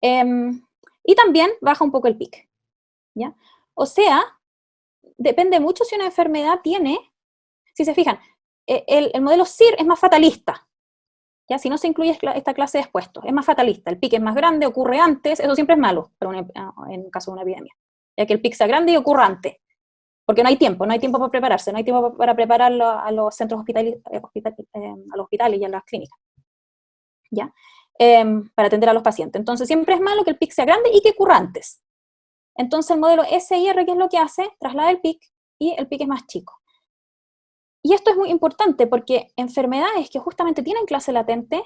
Y también baja un poco el pic, ¿ya? O sea, depende mucho si una enfermedad tiene, si se fijan, el modelo SIR es más fatalista, ¿ya? Si no se incluye esta clase de expuestos, es más fatalista, el pic es más grande, ocurre antes, eso siempre es malo en caso de una epidemia, ya que el pic sea grande y ocurra antes, porque no hay tiempo para prepararse, no hay tiempo para prepararlo a los centros hospitales, a los hospitales y a las clínicas, ¿ya? Para atender a los pacientes. Entonces siempre es malo que el pic sea grande y que ocurra antes. Entonces el modelo SIR, ¿qué es lo que hace? Traslada el pic y el pic es más chico. Y esto es muy importante porque enfermedades que justamente tienen clase latente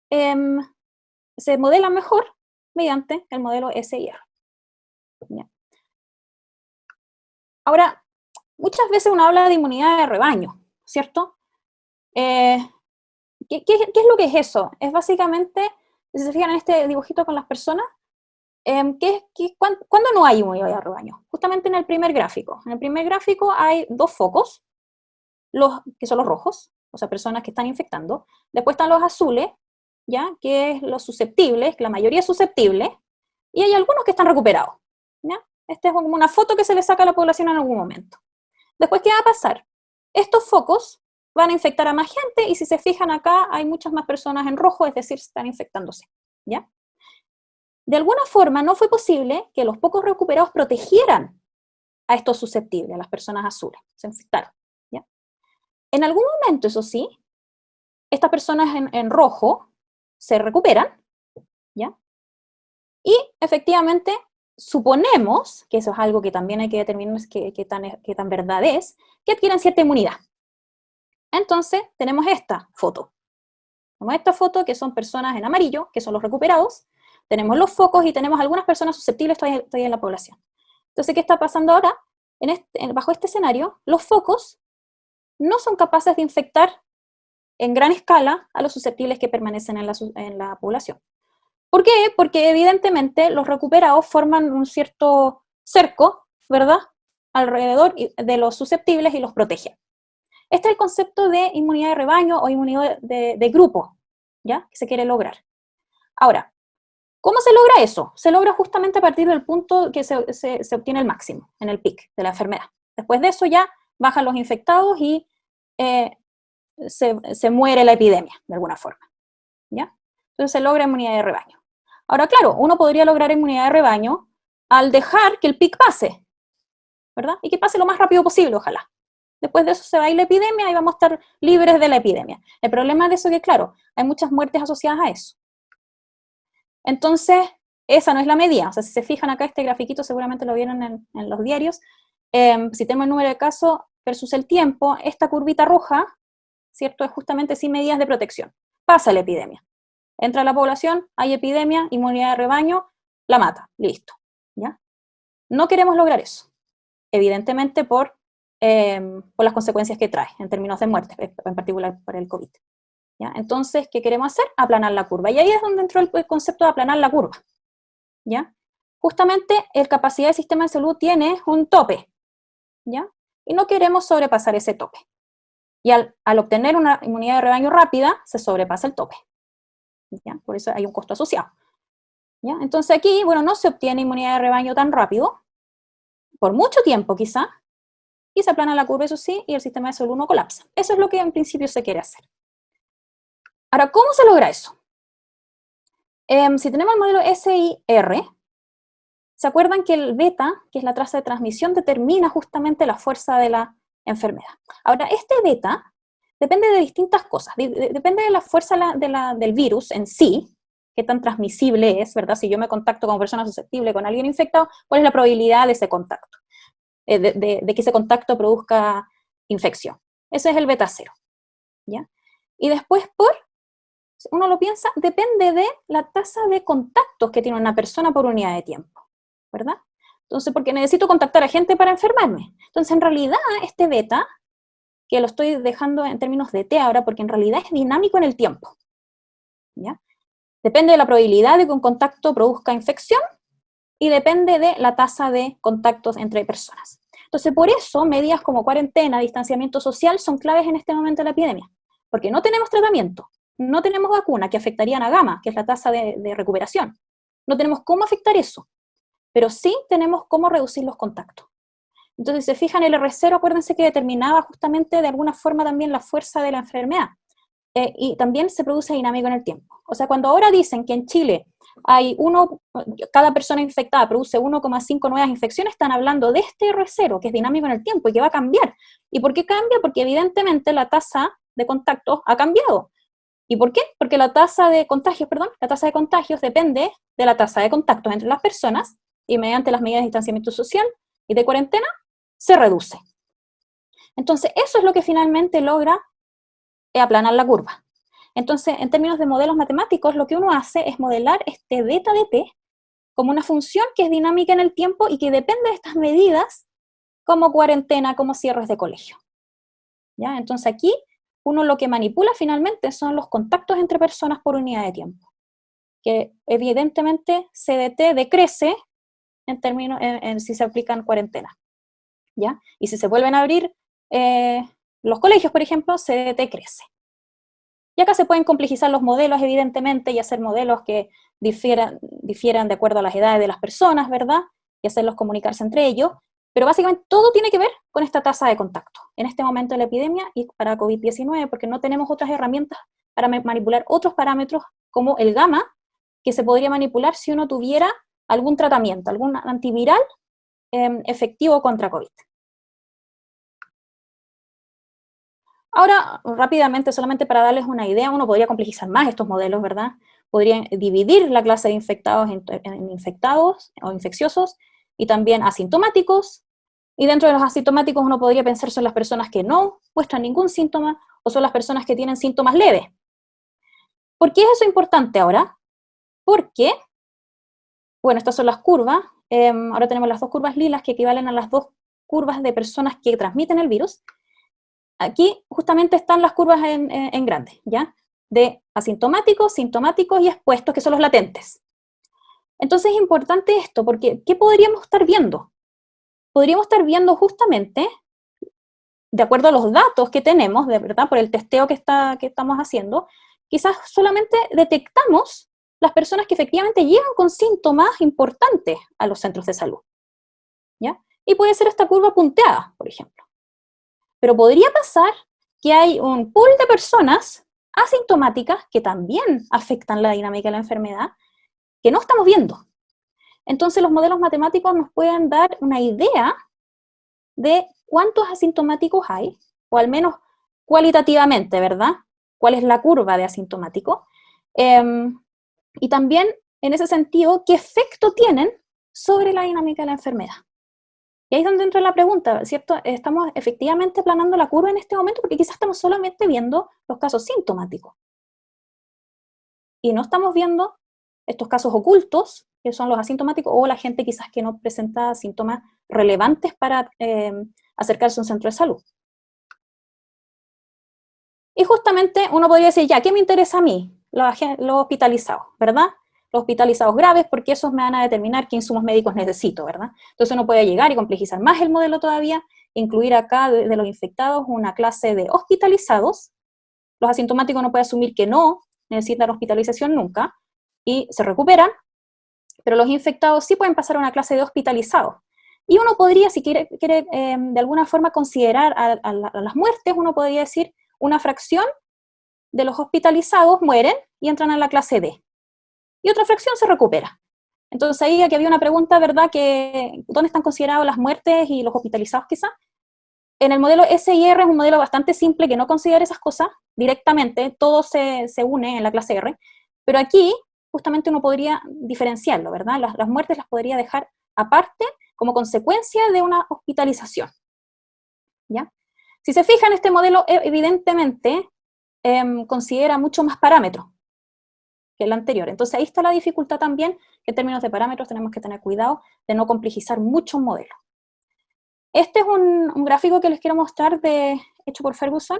se modelan mejor mediante el modelo SIR. ¿Ya? Ahora, muchas veces uno habla de inmunidad de rebaño, ¿cierto? ¿Qué es lo que es eso? Es básicamente, si se fijan en este dibujito con las personas, ¿cuándo no hay inmunidad de rebaño? Justamente en el primer gráfico. En el primer gráfico hay dos focos, que son los rojos, o sea, personas que están infectando. Después están los azules, ¿ya? Que es los susceptibles, que la mayoría es susceptible, y hay algunos que están recuperados, ¿ya? Esta es como una foto que se le saca a la población en algún momento. Después, ¿qué va a pasar? Estos focos van a infectar a más gente, y si se fijan acá, hay muchas más personas en rojo, es decir, están infectándose, ¿ya? De alguna forma, no fue posible que los pocos recuperados protegieran a estos susceptibles, a las personas azules, se infectaron, ¿ya? En algún momento, eso sí, estas personas en rojo se recuperan, ¿ya? Y efectivamente suponemos, que eso es algo que también hay que determinar qué tan verdad es, que adquieren cierta inmunidad. Entonces tenemos esta foto. Tenemos esta foto que son personas en amarillo, que son los recuperados, tenemos los focos y tenemos algunas personas susceptibles todavía en la población. Entonces, ¿qué está pasando ahora? Bajo este escenario, los focos no son capaces de infectar en gran escala a los susceptibles que permanecen en la población. ¿Por qué? Porque evidentemente los recuperados forman un cierto cerco, ¿verdad?, alrededor de los susceptibles y los protegen. Este es el concepto de inmunidad de rebaño o inmunidad de grupo, ¿ya?, que se quiere lograr. Ahora, ¿cómo se logra eso? Se logra justamente a partir del punto que se obtiene el máximo, en el pic de la enfermedad. Después de eso ya bajan los infectados y se muere la epidemia, de alguna forma, ¿ya? Entonces se logra inmunidad de rebaño. Ahora, claro, uno podría lograr inmunidad de rebaño al dejar que el pic pase, ¿verdad? Y que pase lo más rápido posible, ojalá. Después de eso se va a ir la epidemia y vamos a estar libres de la epidemia. El problema de eso es que, claro, hay muchas muertes asociadas a eso. Entonces, esa no es la medida. O sea, si se fijan acá, este grafiquito seguramente lo vieron en los diarios. Si tenemos el número de casos versus el tiempo, esta curvita roja, ¿cierto?, es justamente sin medidas de protección. Pasa la epidemia. Entra la población, hay epidemia, inmunidad de rebaño, la mata, listo, ¿ya? No queremos lograr eso, evidentemente por las consecuencias que trae, en términos de muerte, en particular por el COVID, ¿ya? Entonces, ¿qué queremos hacer? Aplanar la curva, y ahí es donde entró el concepto de aplanar la curva, ¿ya? Justamente, la capacidad del sistema de salud tiene un tope, ¿ya? Y no queremos sobrepasar ese tope. Y al obtener una inmunidad de rebaño rápida, se sobrepasa el tope, ¿ya? Por eso hay un costo asociado, ¿ya? Entonces aquí, bueno, no se obtiene inmunidad de rebaño tan rápido, por mucho tiempo quizá, y se aplana la curva, eso sí, y el sistema de salud no colapsa. Eso es lo que en principio se quiere hacer. Ahora, ¿cómo se logra eso? Si tenemos el modelo SIR, ¿se acuerdan que el beta, que es la tasa de transmisión, determina justamente la fuerza de la enfermedad? Ahora, este beta depende de distintas cosas. Depende de la fuerza del virus en sí, qué tan transmisible es, ¿verdad? Si yo me contacto con persona susceptible, con alguien infectado, ¿cuál es la probabilidad de ese contacto? De que ese contacto produzca infección. Ese es el beta 0, ¿ya? Y después, uno lo piensa, depende de la tasa de contactos que tiene una persona por unidad de tiempo, ¿verdad? Entonces, porque necesito contactar a gente para enfermarme. Entonces, en realidad, este beta que lo estoy dejando en términos de T ahora, porque en realidad es dinámico en el tiempo, ¿ya? Depende de la probabilidad de que un contacto produzca infección y depende de la tasa de contactos entre personas. Entonces, por eso, medidas como cuarentena, distanciamiento social son claves en este momento de la epidemia, porque no tenemos tratamiento, no tenemos vacuna que afectarían a gamma, que es la tasa de recuperación. No tenemos cómo afectar eso, pero sí tenemos cómo reducir los contactos. Entonces, si se fijan, el R0, acuérdense que determinaba justamente de alguna forma también la fuerza de la enfermedad. Y también se produce dinámico en el tiempo. O sea, cuando ahora dicen que en Chile cada persona infectada produce 1,5 nuevas infecciones, están hablando de este R0, que es dinámico en el tiempo y que va a cambiar. ¿Y por qué cambia? Porque evidentemente la tasa de contactos ha cambiado. ¿Y por qué? Porque la tasa de contagios depende de la tasa de contactos entre las personas y mediante las medidas de distanciamiento social y de cuarentena se reduce. Entonces, eso es lo que finalmente logra aplanar la curva. Entonces, en términos de modelos matemáticos, lo que uno hace es modelar este beta de t como una función que es dinámica en el tiempo y que depende de estas medidas como cuarentena, como cierres de colegio. ¿Ya? Entonces aquí uno lo que manipula finalmente son los contactos entre personas por unidad de tiempo, que evidentemente CDT decrece en términos, si se aplican cuarentena. ¿Ya? Y si se vuelven a abrir los colegios, por ejemplo, CDT crece. Y acá se pueden complejizar los modelos, evidentemente, y hacer modelos que difieran de acuerdo a las edades de las personas, ¿verdad? Y hacerlos comunicarse entre ellos. Pero básicamente todo tiene que ver con esta tasa de contacto en este momento de la epidemia y para COVID-19, porque no tenemos otras herramientas para manipular otros parámetros como el gamma, que se podría manipular si uno tuviera algún tratamiento, algún antiviral efectivo contra COVID. Ahora, rápidamente, solamente para darles una idea, uno podría complejizar más estos modelos, ¿verdad? Podrían dividir la clase de infectados en infectados o infecciosos y también asintomáticos. Y dentro de los asintomáticos uno podría pensar son las personas que no muestran ningún síntoma o son las personas que tienen síntomas leves. ¿Por qué es eso importante ahora? Porque, bueno, estas son las curvas. Ahora tenemos las dos curvas lilas que equivalen a las dos curvas de personas que transmiten el virus. Aquí justamente están las curvas en grande, ¿ya? De asintomáticos, sintomáticos y expuestos, que son los latentes. Entonces es importante esto, porque ¿qué podríamos estar viendo? Podríamos estar viendo justamente, de acuerdo a los datos que tenemos, de verdad, por el testeo que estamos haciendo, quizás solamente detectamos las personas que efectivamente llegan con síntomas importantes a los centros de salud, ¿ya? Y puede ser esta curva punteada, por ejemplo. Pero podría pasar que hay un pool de personas asintomáticas que también afectan la dinámica de la enfermedad que no estamos viendo. Entonces los modelos matemáticos nos pueden dar una idea de cuántos asintomáticos hay, o al menos cualitativamente, ¿verdad? ¿Cuál es la curva de asintomático? Y también, en ese sentido, ¿qué efecto tienen sobre la dinámica de la enfermedad? Y ahí es donde entra la pregunta, ¿cierto? ¿Estamos efectivamente aplanando la curva en este momento? Porque quizás estamos solamente viendo los casos sintomáticos. Y no estamos viendo estos casos ocultos, que son los asintomáticos, o la gente quizás que no presenta síntomas relevantes para acercarse a un centro de salud. Y justamente uno podría decir, ya, ¿qué me interesa a mí? Los hospitalizados, ¿verdad? Los hospitalizados graves, porque esos me van a determinar qué insumos médicos necesito, ¿verdad? Entonces uno puede llegar y complejizar más el modelo todavía, incluir acá de los infectados una clase de hospitalizados. Los asintomáticos uno puede asumir que no necesitan hospitalización nunca y se recuperan, pero los infectados sí pueden pasar a una clase de hospitalizados. Y uno podría, si quiere de alguna forma considerar a las muertes, uno podría decir una fracción de los hospitalizados mueren y entran a la clase D. Y otra fracción se recupera. Entonces ahí aquí había una pregunta, ¿verdad? ¿Dónde están considerados las muertes y los hospitalizados quizás? En el modelo SIR es un modelo bastante simple que no considera esas cosas directamente, todo se une en la clase R, pero aquí justamente uno podría diferenciarlo, ¿verdad? Las muertes las podría dejar aparte como consecuencia de una hospitalización, ¿ya? Si se fijan, este modelo evidentemente considera mucho más parámetros que el anterior. Entonces ahí está la dificultad también, que en términos de parámetros tenemos que tener cuidado de no complejizar mucho un modelo. Este es un gráfico que les quiero mostrar de hecho por Ferguson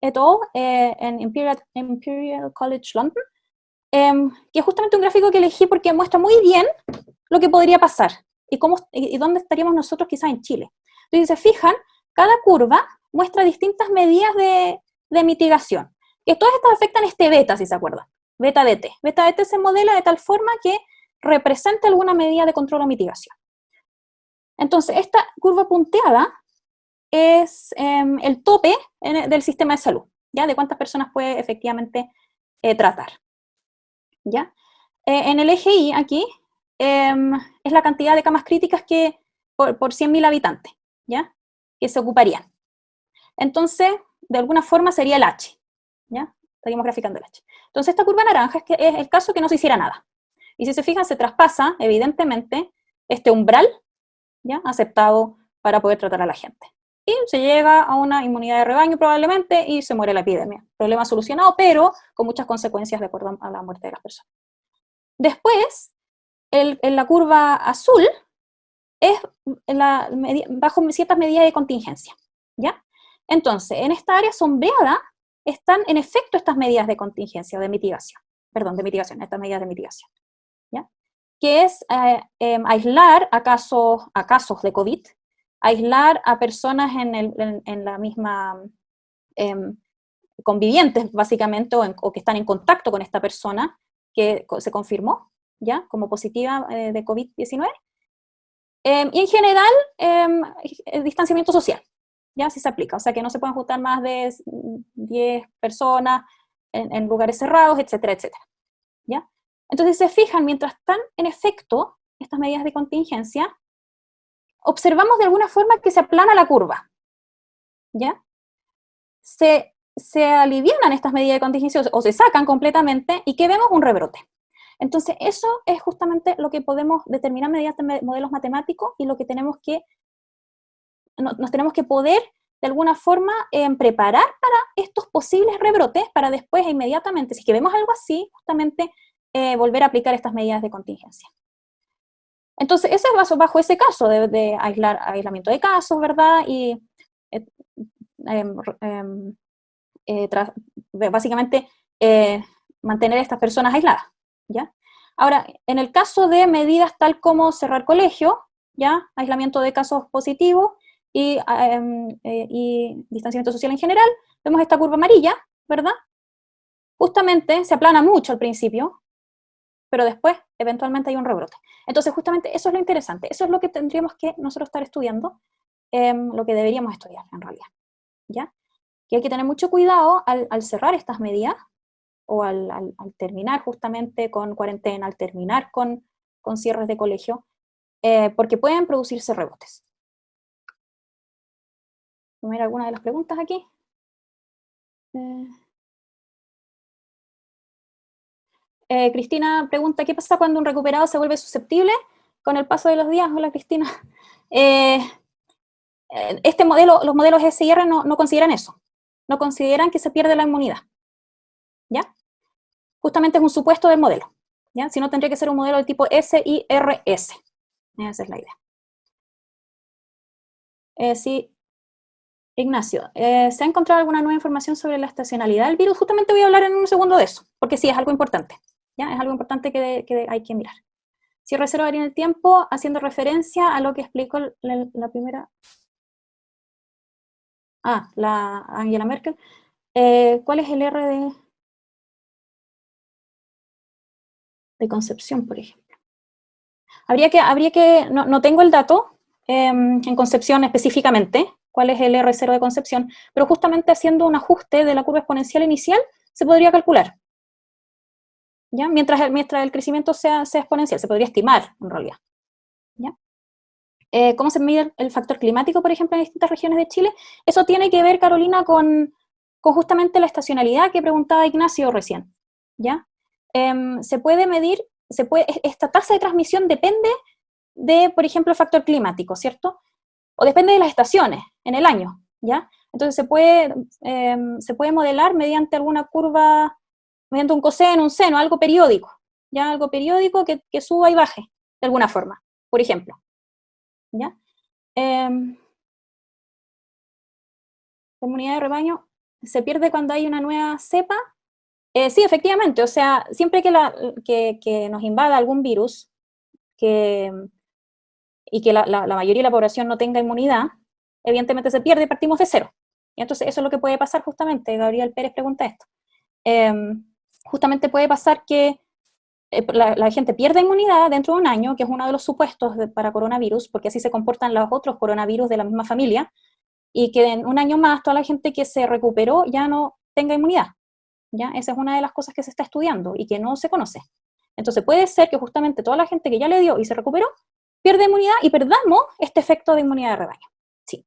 et al. En Imperial College London, que es justamente un gráfico que elegí porque muestra muy bien lo que podría pasar y dónde estaríamos nosotros quizás en Chile. Entonces, si se fijan, cada curva muestra distintas medidas de mitigación, que todas estas afectan este beta, si se acuerdan, beta de t. Beta de t se modela de tal forma que representa alguna medida de control o mitigación. Entonces, esta curva punteada es el tope del sistema de salud, ¿ya? De cuántas personas puede efectivamente tratar, ¿ya? En el eje Y, aquí, es la cantidad de camas críticas que por 100.000 habitantes, ¿ya? Que se ocuparían. Entonces, de alguna forma sería el H, ¿ya? Seguimos graficando el H. Entonces, esta curva naranja es el caso que no se hiciera nada. Y si se fijan, se traspasa, evidentemente, este umbral, ¿ya? Aceptado para poder tratar a la gente. Y se llega a una inmunidad de rebaño probablemente y se muere la epidemia. Problema solucionado, pero con muchas consecuencias de acuerdo a la muerte de las personas. Después, en la curva azul es bajo ciertas medidas de contingencia, ¿ya? Entonces, en esta área sombreada están en efecto estas medidas de contingencia o de mitigación, estas medidas de mitigación, ¿ya? Que es aislar a casos de COVID, aislar a personas en la misma, convivientes básicamente, o que están en contacto con esta persona que se confirmó, ¿ya? Como positiva de COVID-19. Y en general, el distanciamiento social, ¿ya? Sí se aplica, o sea que no se pueden juntar más de 10 personas en lugares cerrados, etcétera, etcétera, ¿ya? Entonces, si se fijan, mientras están en efecto estas medidas de contingencia, observamos de alguna forma que se aplana la curva, ¿ya? Se alivianan estas medidas de contingencia o se sacan completamente y que vemos un rebrote. Entonces, eso es justamente lo que podemos determinar mediante modelos matemáticos y lo que nos tenemos que poder, de alguna forma, preparar para estos posibles rebrotes, para después, inmediatamente, si es que vemos algo así, justamente, volver a aplicar estas medidas de contingencia. Entonces, ese es bajo ese caso de aislamiento de casos, ¿verdad? Y básicamente mantener a estas personas aisladas, ¿ya? Ahora, en el caso de medidas tal como cerrar colegio, ¿ya? Aislamiento de casos positivos y distanciamiento social en general, vemos esta curva amarilla, ¿verdad? Justamente se aplana mucho al principio, pero después eventualmente hay un rebrote. Entonces, justamente eso es lo interesante, eso es lo que tendríamos que nosotros estar estudiando, lo que deberíamos estudiar en realidad, ¿ya? Que hay que tener mucho cuidado al cerrar estas medidas, o al terminar justamente con cuarentena, al terminar con cierres de colegio, porque pueden producirse rebotes. Voy a ver alguna de las preguntas aquí. Cristina pregunta, ¿qué pasa cuando un recuperado se vuelve susceptible con el paso de los días? Hola, Cristina. Los modelos SIR no consideran eso. No consideran que se pierde la inmunidad, ¿ya? Justamente es un supuesto del modelo, ¿ya? Si no, tendría que ser un modelo de tipo SIRS. Esa es la idea. Sí, Ignacio, ¿se ha encontrado alguna nueva información sobre la estacionalidad del virus? Justamente voy a hablar en un segundo de eso, porque sí, es algo importante, ¿ya? Es algo importante que hay que mirar. Cierre cero varía en el tiempo, haciendo referencia a lo que explicó la primera... la Angela Merkel. ¿Cuál es el R de Concepción, por ejemplo? No tengo el dato en Concepción específicamente, cuál es el R0 de Concepción, pero justamente haciendo un ajuste de la curva exponencial inicial se podría calcular, ¿ya? Mientras el crecimiento sea exponencial, se podría estimar en realidad, ¿ya? ¿Cómo se mide el factor climático, por ejemplo, en distintas regiones de Chile? Eso tiene que ver, Carolina, con justamente la estacionalidad que preguntaba Ignacio recién, ¿ya? Se puede medir, esta tasa de transmisión depende de, por ejemplo, el factor climático, ¿cierto? O depende de las estaciones en el año, ¿ya? Entonces se puede modelar mediante alguna curva, mediante un coseno, un seno, algo periódico, ¿ya? Algo periódico que suba y baje, de alguna forma, por ejemplo, ¿ya? La inmunidad de rebaño se pierde cuando hay una nueva cepa. Sí, efectivamente, o sea, siempre que nos invada algún virus y que la mayoría de la población no tenga inmunidad, evidentemente se pierde y partimos de cero. Y entonces eso es lo que puede pasar justamente, Gabriel Pérez pregunta esto. Justamente puede pasar que la gente pierde inmunidad dentro de un año, que es uno de los supuestos para coronavirus, porque así se comportan los otros coronavirus de la misma familia, y que en un año más toda la gente que se recuperó ya no tenga inmunidad. ¿Ya? Esa es una de las cosas que se está estudiando y que no se conoce. Entonces puede ser que justamente toda la gente que ya le dio y se recuperó, pierde inmunidad y perdamos este efecto de inmunidad de rebaño. Sí.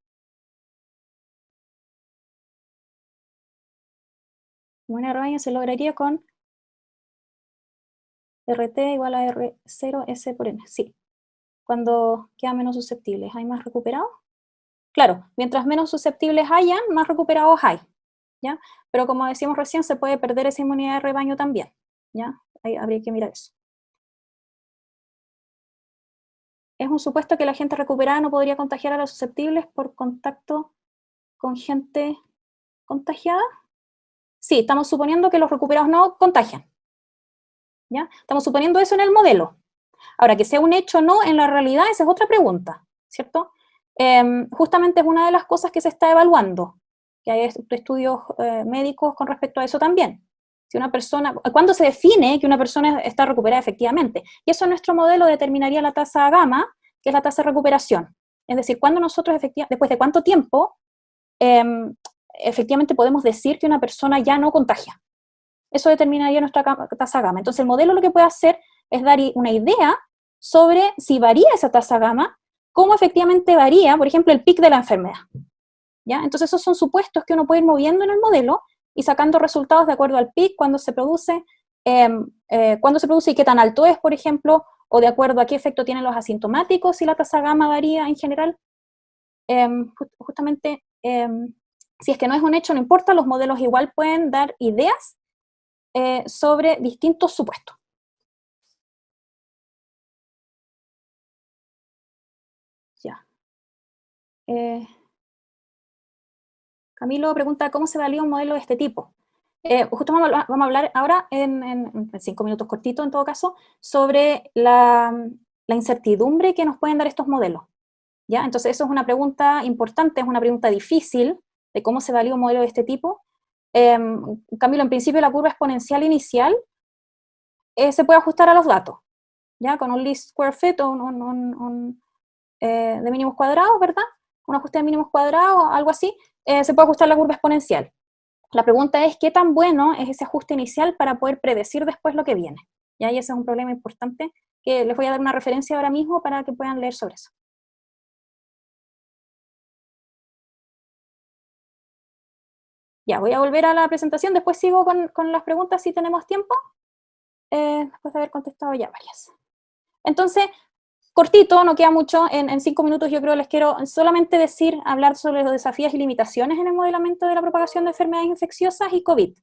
Inmunidad de rebaño se lograría con RT igual a R0S por N. Sí. Cuando quedan menos susceptibles, ¿hay más recuperados? Claro, mientras menos susceptibles hayan, más recuperados hay. ¿Ya? Pero como decíamos recién, se puede perder esa inmunidad de rebaño también. ¿Ya? Ahí habría que mirar eso. Es un supuesto que la gente recuperada no podría contagiar a los susceptibles por contacto con gente contagiada. Sí, estamos suponiendo que los recuperados no contagian. ¿Ya? Estamos suponiendo eso en el modelo. Ahora, que sea un hecho o no en la realidad, esa es otra pregunta, ¿cierto? Justamente es una de las cosas que se está evaluando, que hay estudios médicos con respecto a eso también. Si una persona, ¿cuándo se define que una persona está recuperada efectivamente? Y eso en nuestro modelo determinaría la tasa gamma, que es la tasa de recuperación. Es decir, cuando nosotros, después de cuánto tiempo, efectivamente podemos decir que una persona ya no contagia. Eso determinaría nuestra tasa gamma. Entonces el modelo lo que puede hacer es dar una idea sobre si varía esa tasa gamma, cómo efectivamente varía, por ejemplo, el pic de la enfermedad. ¿Ya? Entonces esos son supuestos que uno puede ir moviendo en el modelo y sacando resultados de acuerdo al pic, cuándo se produce y qué tan alto es, por ejemplo, o de acuerdo a qué efecto tienen los asintomáticos si la tasa gamma varía en general. Justamente, si es que no es un hecho, no importa, los modelos igual pueden dar ideas sobre distintos supuestos. Ya. Camilo pregunta, ¿cómo se valía un modelo de este tipo? Justo vamos a hablar ahora, en 5 minutos cortito en todo caso, sobre la incertidumbre que nos pueden dar estos modelos. ¿Ya? Entonces eso es una pregunta importante, es una pregunta difícil de cómo se valía un modelo de este tipo. Camilo, en principio la curva exponencial inicial se puede ajustar a los datos, ¿ya? Con un least square fit o de mínimos cuadrados, ¿verdad? Un ajuste de mínimos cuadrados, algo así, se puede ajustar la curva exponencial. La pregunta es, ¿qué tan bueno es ese ajuste inicial para poder predecir después lo que viene? ¿Ya? Y ese es un problema importante, que les voy a dar una referencia ahora mismo para que puedan leer sobre eso. Ya, voy a volver a la presentación, después sigo con las preguntas si tenemos tiempo, después de haber contestado ya varias. Entonces, cortito, no queda mucho, en 5 minutos yo creo les quiero solamente hablar sobre los desafíos y limitaciones en el modelamiento de la propagación de enfermedades infecciosas y COVID,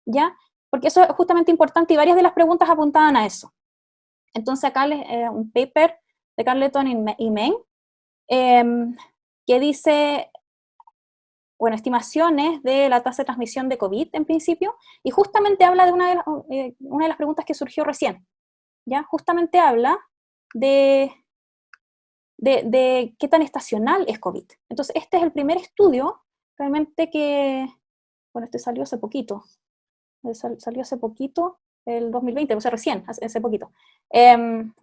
¿ya? Porque eso es justamente importante y varias de las preguntas apuntaban a eso. Entonces acá un paper de Carleton y Meng, que dice, bueno, estimaciones de la tasa de transmisión de COVID en principio, y justamente habla de una de las preguntas que surgió recién, ¿ya? Justamente habla de qué tan estacional es COVID. Entonces, este es el primer estudio realmente bueno, este salió hace poquito, el 2020, o sea, recién, hace poquito.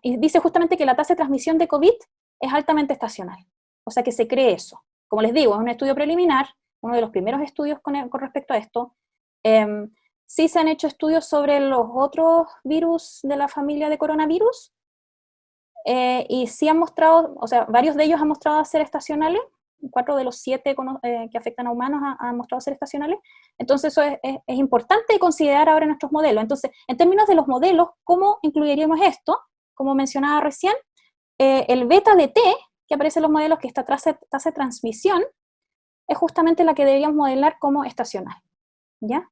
Y dice justamente que la tasa de transmisión de COVID es altamente estacional, o sea que se cree eso. Como les digo, es un estudio preliminar, uno de los primeros estudios con respecto a esto. Sí se han hecho estudios sobre los otros virus de la familia de coronavirus, y sí han mostrado, o sea, varios de ellos han mostrado ser estacionales, 4 de los 7 que afectan a humanos han mostrado ser estacionales. Entonces eso es importante considerar ahora en nuestros modelos. Entonces, en términos de los modelos, ¿cómo incluiríamos esto? Como mencionaba recién, el beta de T, que aparece en los modelos, que esta tasa de transmisión, es justamente la que deberíamos modelar como estacional, ¿ya?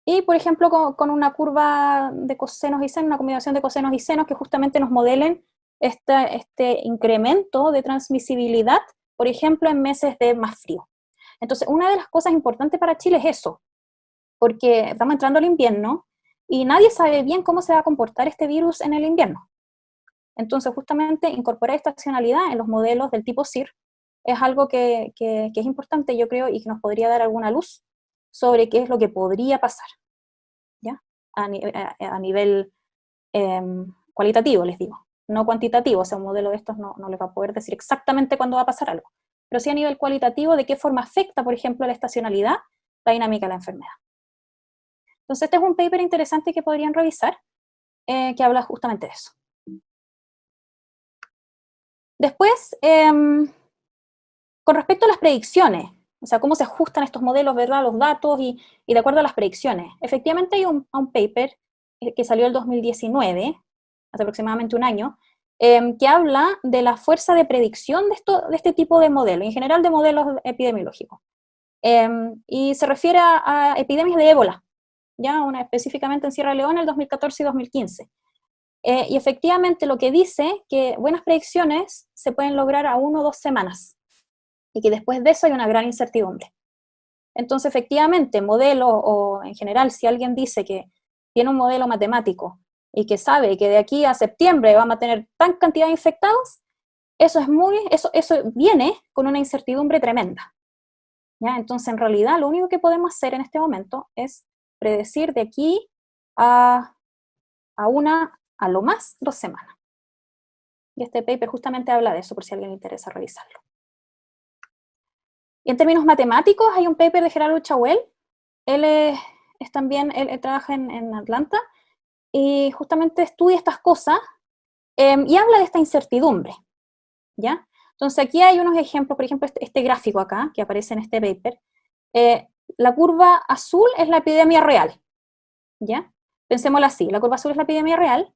Y, por ejemplo, con una curva de cosenos y senos, una combinación de cosenos y senos que justamente nos modelen este incremento de transmisibilidad, por ejemplo, en meses de más frío. Entonces, una de las cosas importantes para Chile es eso, porque estamos entrando al invierno y nadie sabe bien cómo se va a comportar este virus en el invierno. Entonces, justamente incorporar estacionalidad en los modelos del tipo CIR es algo que es importante, yo creo, y que nos podría dar alguna luz sobre qué es lo que podría pasar, ¿ya? A nivel cualitativo, les digo, no cuantitativo, o sea, un modelo de estos no les va a poder decir exactamente cuándo va a pasar algo, pero sí a nivel cualitativo de qué forma afecta, por ejemplo, la estacionalidad, la dinámica de la enfermedad. Entonces, este es un paper interesante que podrían revisar, que habla justamente de eso. Después, con respecto a las predicciones, o sea, cómo se ajustan estos modelos, ¿verdad?, los datos y de acuerdo a las predicciones. Efectivamente hay un paper que salió el 2019, hace aproximadamente un año, que habla de la fuerza de predicción de este tipo de modelos, en general de modelos epidemiológicos. Y se refiere a epidemias de ébola, ya específicamente en Sierra Leona, el 2014 y 2015. Y efectivamente lo que dice que buenas predicciones se pueden lograr a 1 o 2 semanas, y que después de eso hay una gran incertidumbre. Entonces, efectivamente, modelos, o en general, si alguien dice que tiene un modelo matemático y que sabe que de aquí a septiembre vamos a tener tan cantidad de infectados, eso viene con una incertidumbre tremenda, ¿ya? Entonces, en realidad, lo único que podemos hacer en este momento es predecir de aquí a lo más 2 semanas. Y este paper justamente habla de eso, por si a alguien le interesa revisarlo. Y en términos matemáticos, hay un paper de Gerardo Chauel. Él trabaja en Atlanta, y justamente estudia estas cosas, y habla de esta incertidumbre, ¿ya? Entonces aquí hay unos ejemplos, por ejemplo, este gráfico acá, que aparece en este paper. La curva azul es la epidemia real, ¿ya? Pensémoslo así, la curva azul es la epidemia real,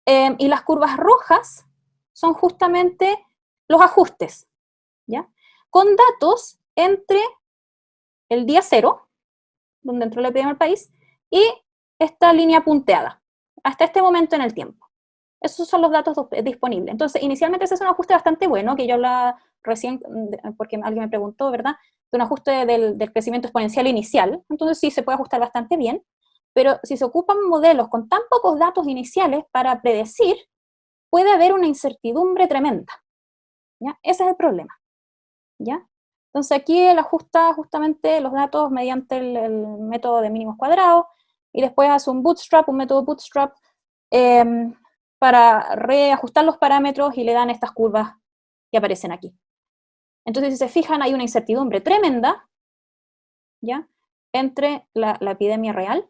y las curvas rojas son justamente los ajustes, ¿ya? Con datos entre el día 0, donde entró la epidemia al país, y esta línea punteada, hasta este momento en el tiempo. Esos son los datos disponibles. Entonces, inicialmente ese es un ajuste bastante bueno, que yo hablaba recién, porque alguien me preguntó, ¿verdad?, de un ajuste del crecimiento exponencial inicial. Entonces sí, se puede ajustar bastante bien, pero si se ocupan modelos con tan pocos datos iniciales para predecir, puede haber una incertidumbre tremenda, ¿ya? Ese es el problema, ¿ya? Entonces aquí él ajusta justamente los datos mediante el método de mínimos cuadrados, y después hace un método bootstrap, para reajustar los parámetros, y le dan estas curvas que aparecen aquí. Entonces, si se fijan, hay una incertidumbre tremenda, ¿ya?, entre la epidemia real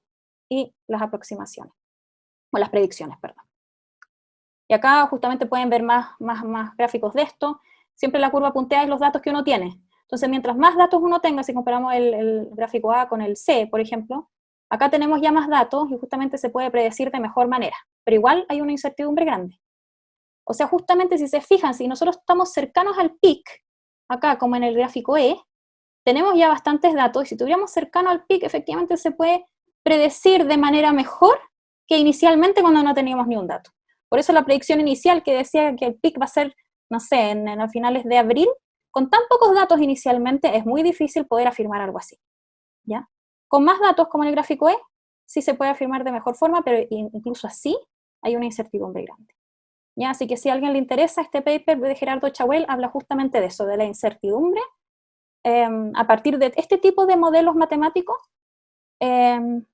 y las aproximaciones, o las predicciones, perdón. Y acá justamente pueden ver más gráficos de esto. Siempre la curva punteada es los datos que uno tiene. Entonces, mientras más datos uno tenga, si comparamos el gráfico A con el C, por ejemplo, acá tenemos ya más datos y justamente se puede predecir de mejor manera, pero igual hay una incertidumbre grande. O sea, justamente si se fijan, si nosotros estamos cercanos al pic, acá como en el gráfico E, tenemos ya bastantes datos, y si estuviéramos cercano al pic, efectivamente se puede predecir de manera mejor que inicialmente cuando no teníamos ni un dato. Por eso la predicción inicial que decía que el pic va a ser, no sé, en finales de abril, con tan pocos datos inicialmente es muy difícil poder afirmar algo así, ¿ya? Con más datos, como en el gráfico E, sí se puede afirmar de mejor forma, pero incluso así hay una incertidumbre grande, ¿ya? Así que si a alguien le interesa, este paper de Gerardo Chauel habla justamente de eso, de la incertidumbre, a partir de este tipo de modelos matemáticos, de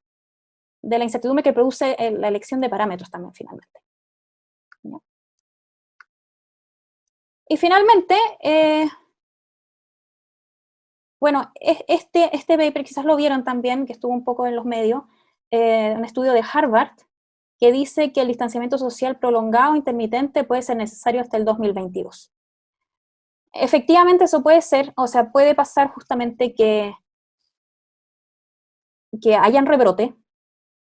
la incertidumbre que produce la elección de parámetros también finalmente, ¿ya? Y finalmente, bueno, este paper quizás lo vieron también, que estuvo un poco en los medios, un estudio de Harvard, que dice que el distanciamiento social prolongado intermitente puede ser necesario hasta el 2022. Efectivamente eso puede ser, o sea, puede pasar justamente que hayan rebrote,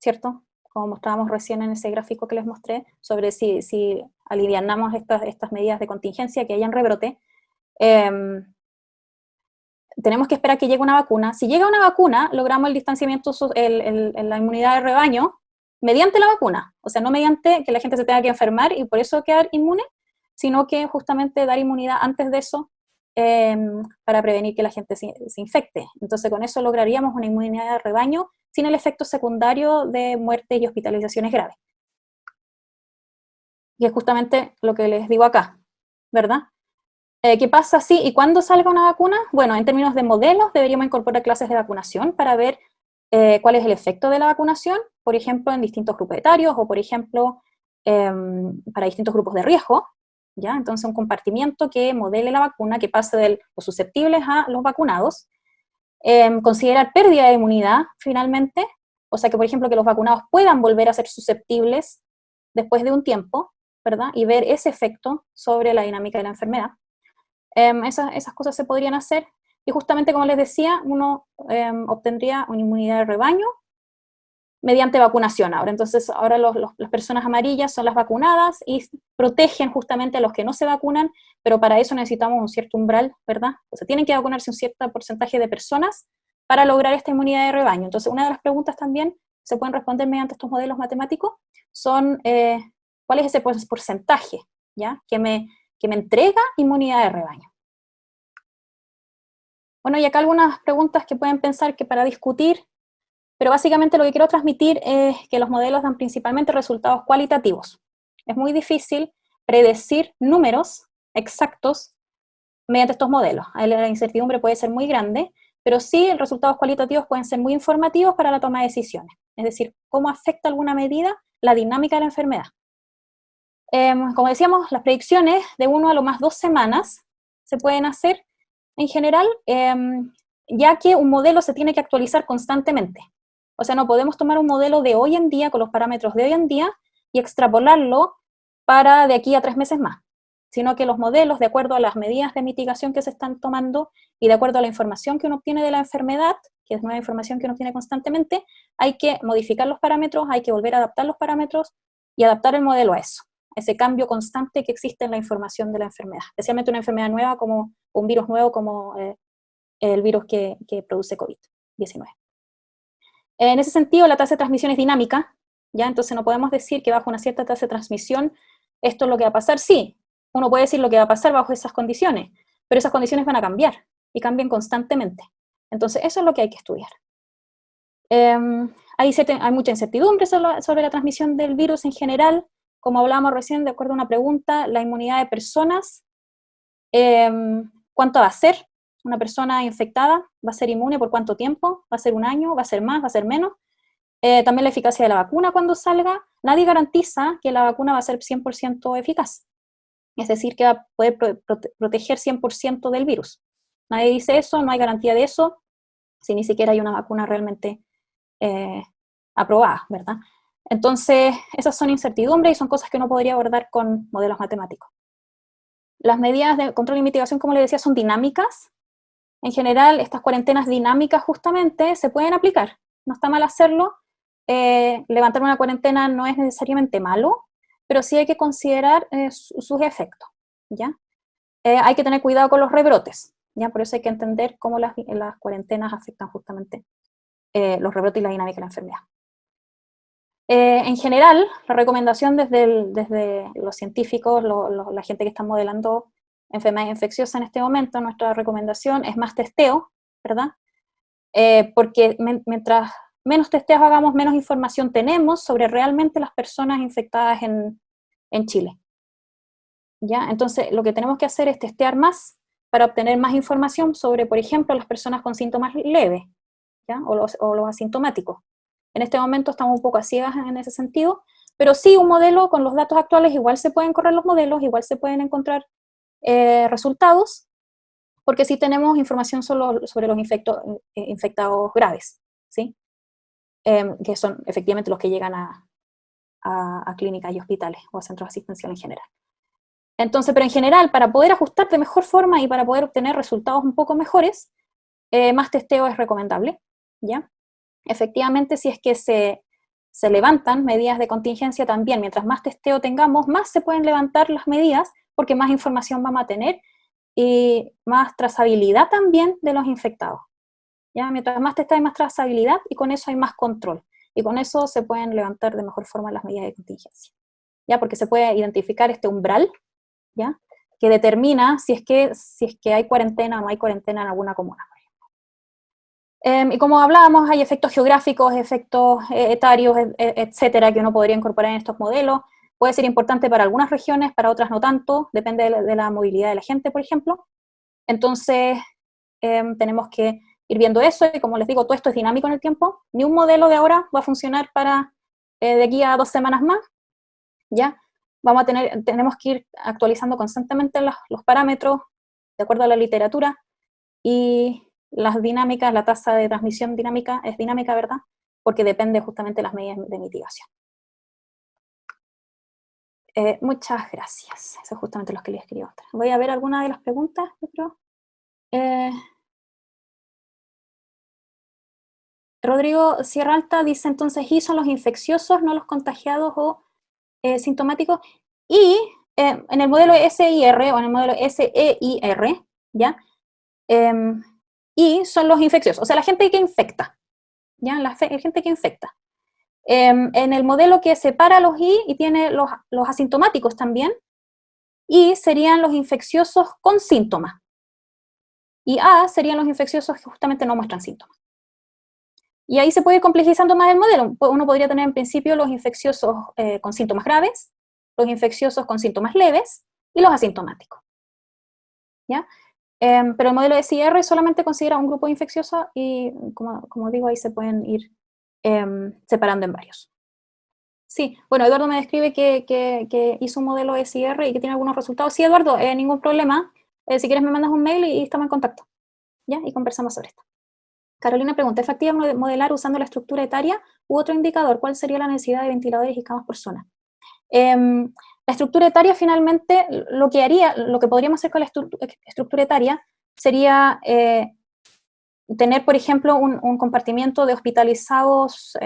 ¿cierto? Como mostrábamos recién en ese gráfico que les mostré, sobre si alivianamos estas medidas de contingencia, que hayan rebrote. Tenemos que esperar que llegue una vacuna. Si llega una vacuna, logramos el distanciamiento, la inmunidad de rebaño, mediante la vacuna. O sea, no mediante que la gente se tenga que enfermar y por eso quedar inmune, sino que justamente dar inmunidad antes de eso, para prevenir que la gente se infecte. Entonces con eso lograríamos una inmunidad de rebaño sin el efecto secundario de muertes y hospitalizaciones graves. Y es justamente lo que les digo acá, ¿verdad? ¿Qué pasa si y cuándo salga una vacuna? Bueno, en términos de modelos, deberíamos incorporar clases de vacunación para ver cuál es el efecto de la vacunación, por ejemplo, en distintos grupos etarios o, por ejemplo, para distintos grupos de riesgo, ¿ya? Entonces, un compartimiento que modele la vacuna, que pase de los susceptibles a los vacunados, considerar pérdida de inmunidad, finalmente, o sea que, por ejemplo, que los vacunados puedan volver a ser susceptibles después de un tiempo, ¿verdad? Y ver ese efecto sobre la dinámica de la enfermedad. Esas cosas se podrían hacer, y justamente como les decía, uno obtendría una inmunidad de rebaño mediante vacunación ahora. Entonces, ahora las personas amarillas son las vacunadas y protegen justamente a los que no se vacunan, pero para eso necesitamos un cierto umbral, ¿verdad? O sea, tienen que vacunarse un cierto porcentaje de personas para lograr esta inmunidad de rebaño. Entonces, una de las preguntas también se pueden responder mediante estos modelos matemáticos son, ¿cuál es ese porcentaje, ¿ya? que me entrega inmunidad de rebaño? Bueno, y acá algunas preguntas que pueden pensar que para discutir, pero básicamente lo que quiero transmitir es que los modelos dan principalmente resultados cualitativos. Es muy difícil predecir números exactos mediante estos modelos. La incertidumbre puede ser muy grande, pero sí los resultados cualitativos pueden ser muy informativos para la toma de decisiones. Es decir, cómo afecta alguna medida la dinámica de la enfermedad. Como decíamos, las predicciones de 1 a lo más 2 semanas se pueden hacer en general, ya que un modelo se tiene que actualizar constantemente. O sea, no podemos tomar un modelo de hoy en día, con los parámetros de hoy en día, y extrapolarlo para de aquí a 3 meses más, sino que los modelos, de acuerdo a las medidas de mitigación que se están tomando y de acuerdo a la información que uno obtiene de la enfermedad, que es nueva información que uno obtiene constantemente, hay que modificar los parámetros, hay que volver a adaptar los parámetros y adaptar el modelo a eso, ese cambio constante que existe en la información de la enfermedad, especialmente una enfermedad nueva como un virus nuevo como el virus que produce COVID-19. En ese sentido, la tasa de transmisión es dinámica, ¿ya? Entonces no podemos decir que bajo una cierta tasa de transmisión esto es lo que va a pasar. Sí, uno puede decir lo que va a pasar bajo esas condiciones, pero esas condiciones van a cambiar y cambian constantemente. Entonces eso es lo que hay que estudiar. Hay mucha incertidumbre sobre la transmisión del virus en general. Como hablábamos recién, de acuerdo a una pregunta, la inmunidad de personas, ¿cuánto va a ser? Una persona infectada va a ser inmune por cuánto tiempo, va a ser un año, va a ser más, va a ser menos. También la eficacia de la vacuna cuando salga. Nadie garantiza que la vacuna va a ser 100% eficaz, es decir, que va a poder proteger 100% del virus. Nadie dice eso, no hay garantía de eso, si ni siquiera hay una vacuna realmente aprobada, ¿verdad? Entonces, esas son incertidumbres y son cosas que uno podría abordar con modelos matemáticos. Las medidas de control y mitigación, como les decía, son dinámicas. En general, estas cuarentenas dinámicas justamente se pueden aplicar. No está mal hacerlo. Levantar una cuarentena no es necesariamente malo, pero sí hay que considerar sus efectos, ¿ya? Hay que tener cuidado con los rebrotes, ¿ya? Por eso hay que entender cómo las cuarentenas afectan justamente los rebrotes y la dinámica de la enfermedad. En general, la recomendación desde los científicos, la gente que está modelando enfermedades infecciosas en este momento, nuestra recomendación es más testeo, ¿verdad? Porque mientras menos testeos hagamos, menos información tenemos sobre realmente las personas infectadas en Chile. ¿Ya? Entonces, lo que tenemos que hacer es testear más para obtener más información sobre, por ejemplo, las personas con síntomas leves, ¿ya? O los asintomáticos. En este momento estamos un poco a ciegas en ese sentido, pero sí un modelo con los datos actuales, igual se pueden correr los modelos, igual se pueden encontrar resultados, porque sí tenemos información sobre los infectados graves, ¿sí? Que son efectivamente los que llegan a clínicas y hospitales o a centros asistenciales en general. Entonces, pero en general, para poder ajustar de mejor forma y para poder obtener resultados un poco mejores, más testeo es recomendable, ¿ya? Efectivamente, si es que se levantan medidas de contingencia también, mientras más testeo tengamos, más se pueden levantar las medidas, porque más información vamos a tener y más trazabilidad también de los infectados. ¿Ya? Mientras más testeo hay más trazabilidad y con eso hay más control. Y con eso se pueden levantar de mejor forma las medidas de contingencia. ¿Ya? Porque se puede identificar este umbral, ¿ya? que determina si es que hay cuarentena o no hay cuarentena en alguna comuna. Y como hablábamos, hay efectos geográficos, efectos etarios, etcétera, que uno podría incorporar en estos modelos. Puede ser importante para algunas regiones, para otras no tanto, depende de la movilidad de la gente, por ejemplo. Entonces, tenemos que ir viendo eso, y como les digo, todo esto es dinámico en el tiempo. Ni un modelo de ahora va a funcionar para de aquí a 2 semanas más, ¿ya? Tenemos que ir actualizando constantemente los parámetros de acuerdo a la literatura, y las dinámicas, la tasa de transmisión dinámica es dinámica, ¿verdad? Porque depende justamente de las medidas de mitigación. Muchas gracias. Eso es justamente lo que les escribo. Voy a ver alguna de las preguntas, yo creo. Rodrigo Sierra Alta dice entonces, ¿y son los infecciosos, no los contagiados o sintomáticos? Y en el modelo SIR o en el modelo SEIR, ¿ya? Y son los infecciosos, o sea, la gente que infecta, ¿ya? La gente que infecta. En el modelo que separa los I y tiene los asintomáticos también, I serían los infecciosos con síntomas, y A serían los infecciosos que justamente no muestran síntomas. Y ahí se puede ir complejizando más el modelo. Uno podría tener en principio los infecciosos con síntomas graves, los infecciosos con síntomas leves y los asintomáticos, ¿ya? Pero el modelo de SIR solamente considera un grupo infeccioso y, como digo, ahí se pueden ir separando en varios. Sí, bueno, Eduardo me describe que hizo un modelo de SIR y que tiene algunos resultados. Sí, Eduardo, ningún problema. Si quieres me mandas un mail y estamos en contacto, ¿ya? Y conversamos sobre esto. Carolina pregunta, ¿es factible modelar usando la estructura etaria u otro indicador? ¿Cuál sería la necesidad de ventiladores y camas por zona? La estructura etaria finalmente, lo que podríamos hacer con la estructura etaria sería tener, por ejemplo, un compartimiento de hospitalizados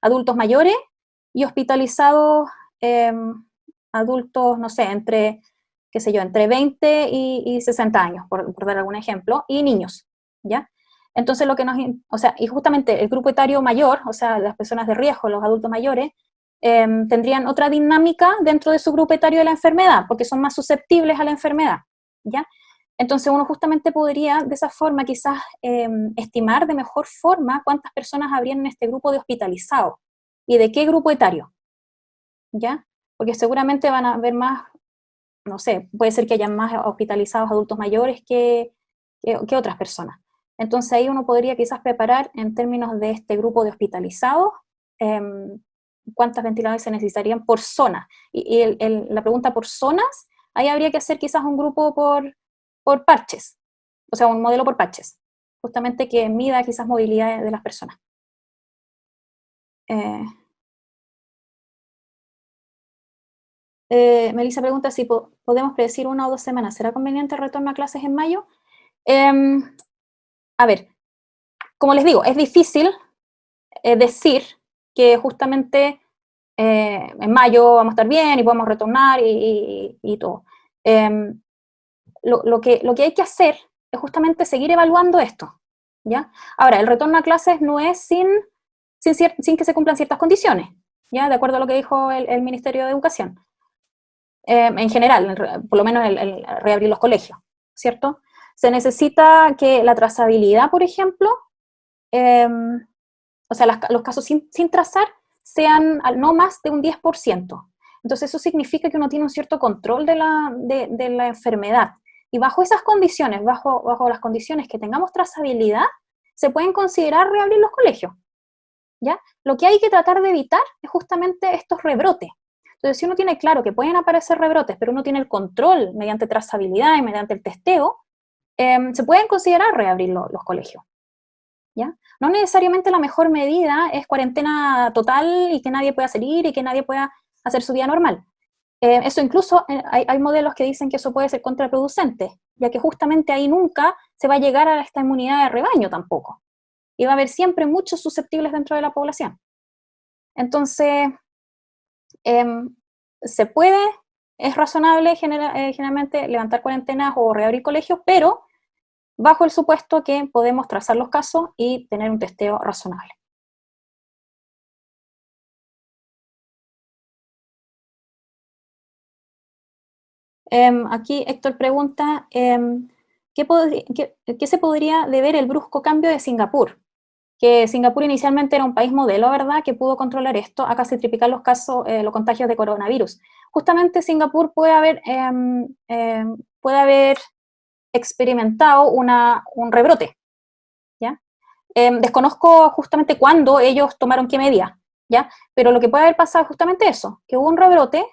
adultos mayores y hospitalizados adultos, no sé, entre 20 y 60 años, por dar algún ejemplo, y niños, ¿ya? Entonces y justamente el grupo etario mayor, o sea, las personas de riesgo, los adultos mayores, tendrían otra dinámica dentro de su grupo etario de la enfermedad, porque son más susceptibles a la enfermedad, ¿ya? Entonces uno justamente podría, de esa forma, quizás estimar de mejor forma cuántas personas habrían en este grupo de hospitalizados, y de qué grupo etario, ¿ya? Porque seguramente van a haber más, no sé, puede ser que hayan más hospitalizados adultos mayores que otras personas. Entonces ahí uno podría quizás preparar en términos de este grupo de hospitalizados, cuántas ventiladores se necesitarían por zona. Y la pregunta por zonas, ahí habría que hacer quizás un grupo por parches, o sea, un modelo por parches, justamente que mida quizás movilidad de las personas. Melissa pregunta si podemos predecir 1 o 2 semanas. ¿Será conveniente el retorno a clases en mayo? A ver, como les digo, es difícil decir que justamente en mayo vamos a estar bien y podemos retornar y todo. Lo que hay que hacer es justamente seguir evaluando esto, ¿ya? Ahora, el retorno a clases no es sin que se cumplan ciertas condiciones, ¿ya? De acuerdo a lo que dijo el Ministerio de Educación. En general, por lo menos el reabrir los colegios, ¿cierto? Se necesita que la trazabilidad, por ejemplo, o sea, los casos sin trazar sean no más de un 10%. Entonces eso significa que uno tiene un cierto control de la enfermedad. Y bajo esas condiciones, bajo las condiciones que tengamos trazabilidad, se pueden considerar reabrir los colegios, ¿ya? Lo que hay que tratar de evitar es justamente estos rebrotes. Entonces, si uno tiene claro que pueden aparecer rebrotes, pero uno tiene el control mediante trazabilidad y mediante el testeo, se pueden considerar reabrir los colegios, ¿ya? No necesariamente la mejor medida es cuarentena total y que nadie pueda salir y que nadie pueda hacer su vida normal. Eso incluso, hay modelos que dicen que eso puede ser contraproducente, ya que justamente ahí nunca se va a llegar a esta inmunidad de rebaño tampoco. Y va a haber siempre muchos susceptibles dentro de la población. Entonces, se puede, es razonable generalmente levantar cuarentenas o reabrir colegios, pero bajo el supuesto que podemos trazar los casos y tener un testeo razonable. Aquí Héctor pregunta, ¿qué se podría deber el brusco cambio de Singapur? Que Singapur inicialmente era un país modelo, ¿verdad?, que pudo controlar esto, a casi triplicar los casos, los contagios de coronavirus. Justamente Singapur puede haber experimentado un rebrote, ¿ya? Desconozco justamente cuándo ellos tomaron qué medida, ¿ya? Pero lo que puede haber pasado es justamente eso, que hubo un rebrote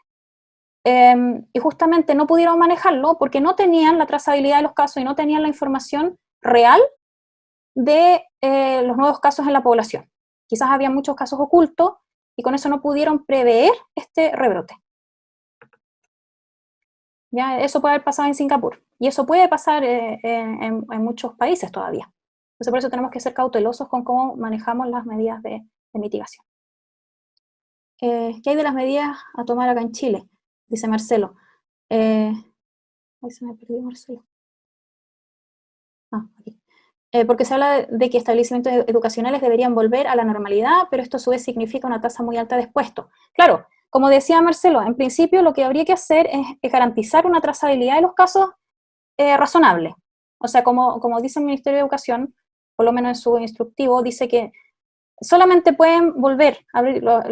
y justamente no pudieron manejarlo porque no tenían la trazabilidad de los casos y no tenían la información real de los nuevos casos en la población. Quizás había muchos casos ocultos y con eso no pudieron prever este rebrote. ¿Ya? Eso puede haber pasado en Singapur y eso puede pasar en muchos países todavía. Entonces por eso tenemos que ser cautelosos con cómo manejamos las medidas de mitigación. ¿Qué hay de las medidas a tomar acá en Chile? Dice Marcelo. Ahí se me perdió Marcelo. Aquí. Porque se habla de que establecimientos educacionales deberían volver a la normalidad, pero esto a su vez significa una tasa muy alta de expuestos. Claro, como decía Marcelo, en principio lo que habría que hacer es garantizar una trazabilidad de los casos razonable. O sea, como dice el Ministerio de Educación, por lo menos en su instructivo, dice que solamente pueden volver a abrir los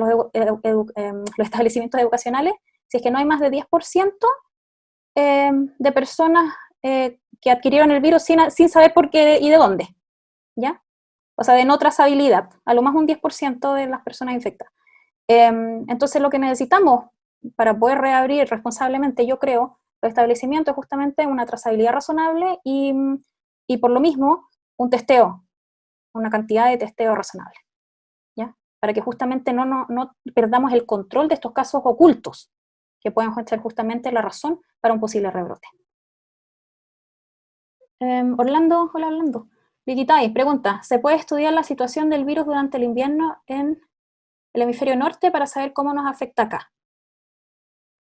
establecimientos educacionales si es que no hay más de 10% de personas que adquirieron el virus sin saber por qué y de dónde, ¿ya? O sea, de no trazabilidad, a lo más un 10% de las personas infectadas. Entonces lo que necesitamos para poder reabrir responsablemente, yo creo, los establecimientos es justamente una trazabilidad razonable y por lo mismo un testeo, una cantidad de testeo razonable, ¿ya? Para que justamente no perdamos el control de estos casos ocultos, que pueden ser justamente la razón para un posible rebrote. Orlando, hola Orlando. Liquitay pregunta, ¿se puede estudiar la situación del virus durante el invierno en el hemisferio norte para saber cómo nos afecta acá?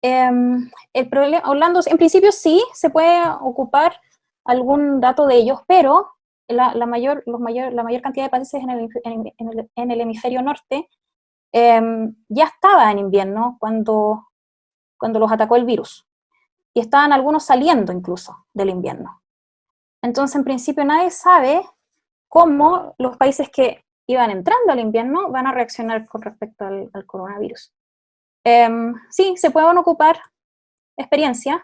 El problema, Orlando, en principio sí, se puede ocupar algún dato de ellos, pero la mayor cantidad de países en el hemisferio norte ya estaba en invierno cuando los atacó el virus. Y estaban algunos saliendo incluso del invierno. Entonces, en principio, nadie sabe cómo los países que iban entrando al invierno van a reaccionar con respecto al coronavirus. Sí, se pueden ocupar experiencias,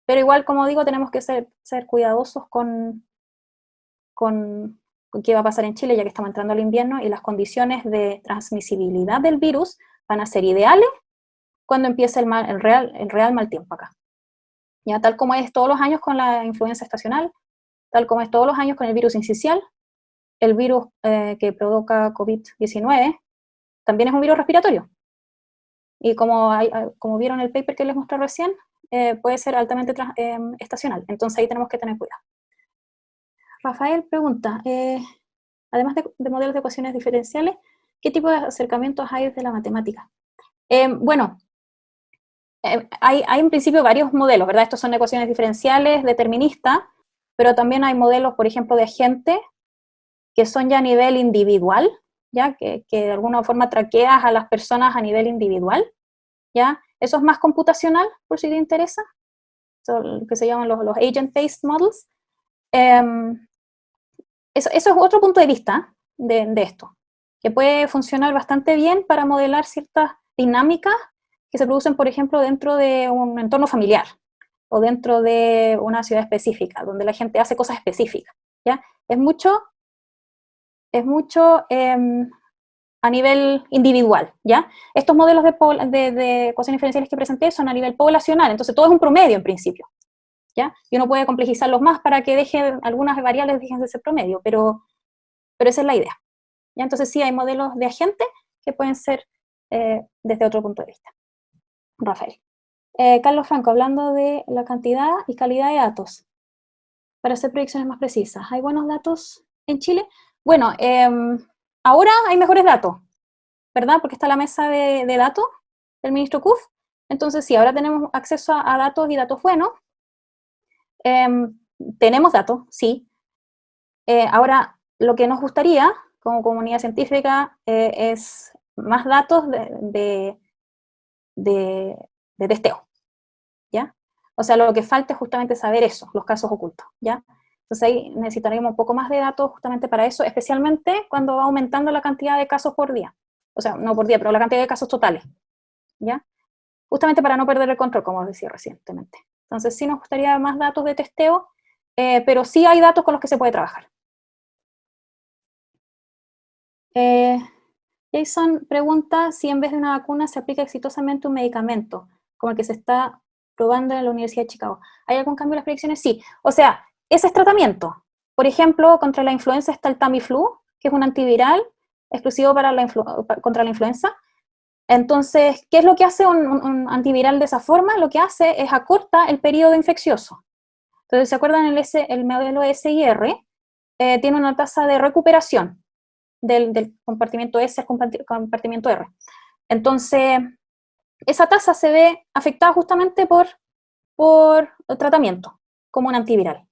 pero igual, como digo, tenemos que ser cuidadosos con qué va a pasar en Chile, ya que estamos entrando al invierno, y las condiciones de transmisibilidad del virus van a ser ideales cuando empiece el real mal tiempo acá. Ya, tal como es todos los años con la influenza estacional, tal como es todos los años con el virus incisional, el virus que provoca COVID-19 también es un virus respiratorio. Y como vieron el paper que les mostré recién, puede ser altamente estacional. Entonces ahí tenemos que tener cuidado. Rafael pregunta, además de modelos de ecuaciones diferenciales, ¿qué tipo de acercamientos hay desde la matemática? Bueno, hay en principio varios modelos, ¿verdad? Estos son ecuaciones diferenciales, deterministas, pero también hay modelos, por ejemplo, de agente, que son ya a nivel individual, ¿ya? Que de alguna forma traqueas a las personas a nivel individual, ¿ya? Eso es más computacional, por si te interesa, lo que se llaman los agent-based models. Eso es otro punto de vista de esto, que puede funcionar bastante bien para modelar ciertas dinámicas que se producen, por ejemplo, dentro de un entorno familiar o dentro de una ciudad específica, donde la gente hace cosas específicas, ¿ya? Es mucho a nivel individual, ¿ya? Estos modelos de ecuaciones diferenciales que presenté son a nivel poblacional, entonces todo es un promedio en principio, ¿ya? Y uno puede complejizarlos más para que algunas variables dejen de ser promedio, pero esa es la idea, ¿ya? Entonces sí hay modelos de agente que pueden ser desde otro punto de vista. Rafael. Carlos Franco, hablando de la cantidad y calidad de datos para hacer predicciones más precisas. ¿Hay buenos datos en Chile? Bueno, ahora hay mejores datos, ¿verdad? Porque está la mesa de datos del ministro Kuf. Entonces sí, ahora tenemos acceso a datos y datos buenos. Tenemos datos, sí. Ahora, lo que nos gustaría como comunidad científica es más datos de testeo, ¿ya? O sea, lo que falta es justamente saber eso, los casos ocultos, ¿ya? Entonces ahí necesitaríamos un poco más de datos justamente para eso, especialmente cuando va aumentando la cantidad de casos por día. O sea, no por día, pero la cantidad de casos totales, ¿ya? Justamente para no perder el control, como decía recientemente. Entonces sí nos gustaría más datos de testeo, pero sí hay datos con los que se puede trabajar. Jason pregunta si en vez de una vacuna se aplica exitosamente un medicamento, como el que se está probando en la Universidad de Chicago. ¿Hay algún cambio en las predicciones? Sí. O sea, ese es tratamiento. Por ejemplo, contra la influenza está el Tamiflu, que es un antiviral exclusivo para contra la influenza. Entonces, ¿qué es lo que hace un antiviral de esa forma? Lo que hace es acorta el periodo infeccioso. Entonces, ¿se acuerdan el modelo SIR? Tiene una tasa de recuperación del compartimiento S al compartimiento R. Entonces, esa tasa se ve afectada justamente por tratamiento, como un antiviral.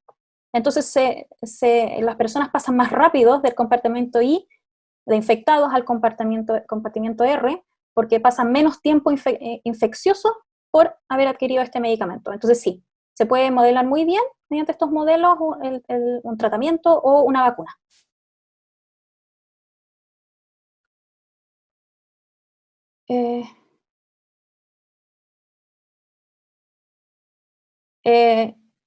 Entonces, las personas pasan más rápido del compartimiento I, de infectados, al compartimiento R, porque pasan menos tiempo infeccioso por haber adquirido este medicamento. Entonces, sí, se puede modelar muy bien mediante estos modelos un tratamiento o una vacuna.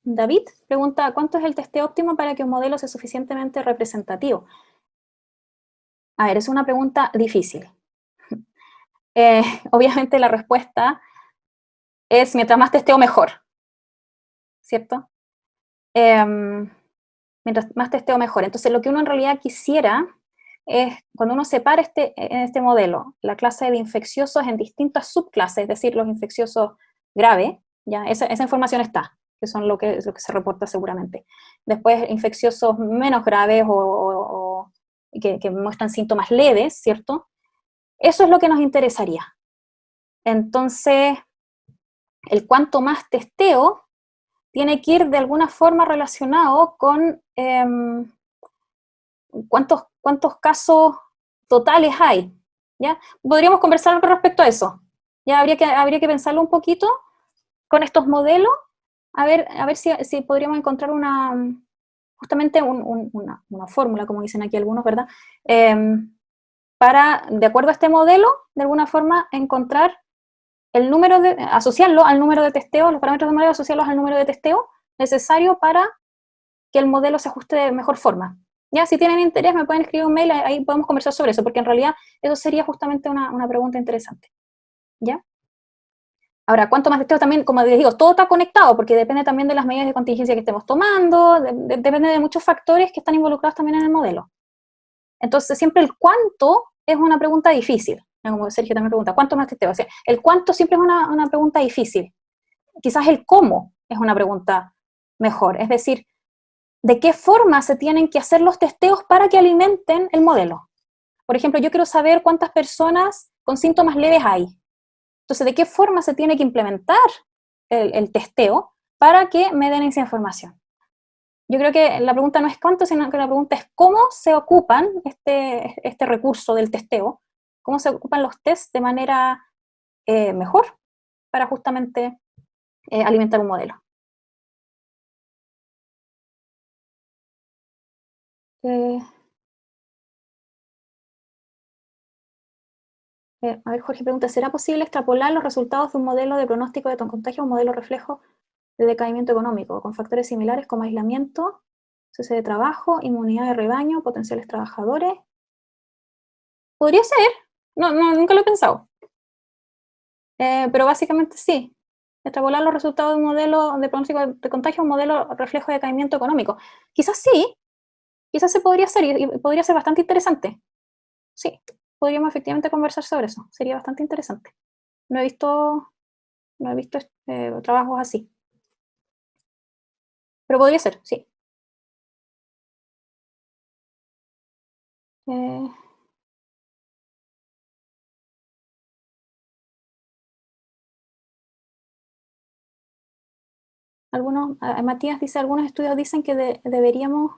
David pregunta, ¿cuánto es el testeo óptimo para que un modelo sea suficientemente representativo? A ver, es una pregunta difícil. Obviamente la respuesta es mientras más testeo mejor, ¿cierto? Mientras más testeo mejor. Entonces lo que uno en realidad quisiera es, cuando uno separa en este modelo la clase de infecciosos en distintas subclases, es decir, los infecciosos graves, ya esa información está, que son lo que se reporta seguramente. Después, infecciosos menos graves o que muestran síntomas leves, ¿cierto? Eso es lo que nos interesaría. Entonces, el cuanto más testeo tiene que ir de alguna forma relacionado con cuántos casos totales hay, ¿ya? Podríamos conversar con respecto a eso. Ya habría que pensarlo un poquito con estos modelos, a ver si podríamos encontrar justamente una fórmula, como dicen aquí algunos, ¿verdad? Para, de acuerdo a este modelo, de alguna forma encontrar asociarlo al número de testeo, los parámetros de modelo, asociarlos al número de testeo necesario para que el modelo se ajuste de mejor forma. Ya, si tienen interés, me pueden escribir un mail, ahí podemos conversar sobre eso, porque en realidad eso sería justamente una pregunta interesante. ¿Ya? Ahora, ¿cuánto más testeo? También, como les digo, todo está conectado, porque depende también de las medidas de contingencia que estemos tomando, depende de muchos factores que están involucrados también en el modelo. Entonces, siempre el cuánto es una pregunta difícil. Como Sergio también pregunta, ¿cuánto más testeo? O sea, el cuánto siempre es una pregunta difícil. Quizás el cómo es una pregunta mejor. Es decir, ¿de qué forma se tienen que hacer los testeos para que alimenten el modelo? Por ejemplo, yo quiero saber cuántas personas con síntomas leves hay. Entonces, ¿de qué forma se tiene que implementar el testeo para que me den esa información? Yo creo que la pregunta no es cuánto, sino que la pregunta es cómo se ocupan este recurso del testeo, cómo se ocupan los tests de manera mejor para justamente alimentar un modelo. A ver, Jorge pregunta, ¿será posible extrapolar los resultados de un modelo de pronóstico de contagio a un modelo reflejo de decaimiento económico, con factores similares como aislamiento, cese de trabajo, inmunidad de rebaño, potenciales trabajadores? Podría ser, nunca lo he pensado. Pero básicamente sí. Extrapolar los resultados de un modelo de pronóstico de contagio a un modelo reflejo de decaimiento económico. Quizás sí, quizás se podría hacer y podría ser bastante interesante. Sí, podríamos efectivamente conversar sobre eso. Sería bastante interesante. No he visto, no he visto trabajos así. Pero podría ser, sí. Eh, Matías dice, algunos estudios dicen que deberíamos...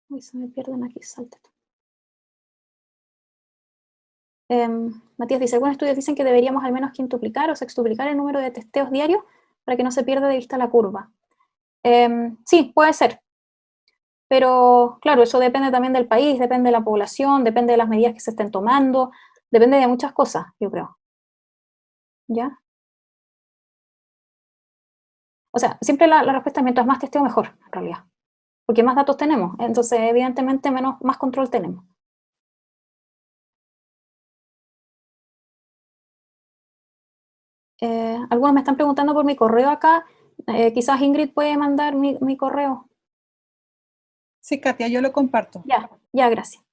Uy, se me pierden aquí, salta. Matías dice, algunos estudios dicen que deberíamos al menos quintuplicar o sextuplicar el número de testeos diarios para que no se pierda de vista la curva. Sí, puede ser, pero claro, eso depende también del país, depende de la población, depende de las medidas que se estén tomando, depende de muchas cosas, yo creo. ¿Ya? O sea, siempre la respuesta es mientras más testeo mejor, en realidad, porque más datos tenemos, entonces evidentemente más control tenemos. Algunos me están preguntando por mi correo acá, quizás Ingrid puede mandar mi correo. Sí, Katia, yo lo comparto. Ya, gracias.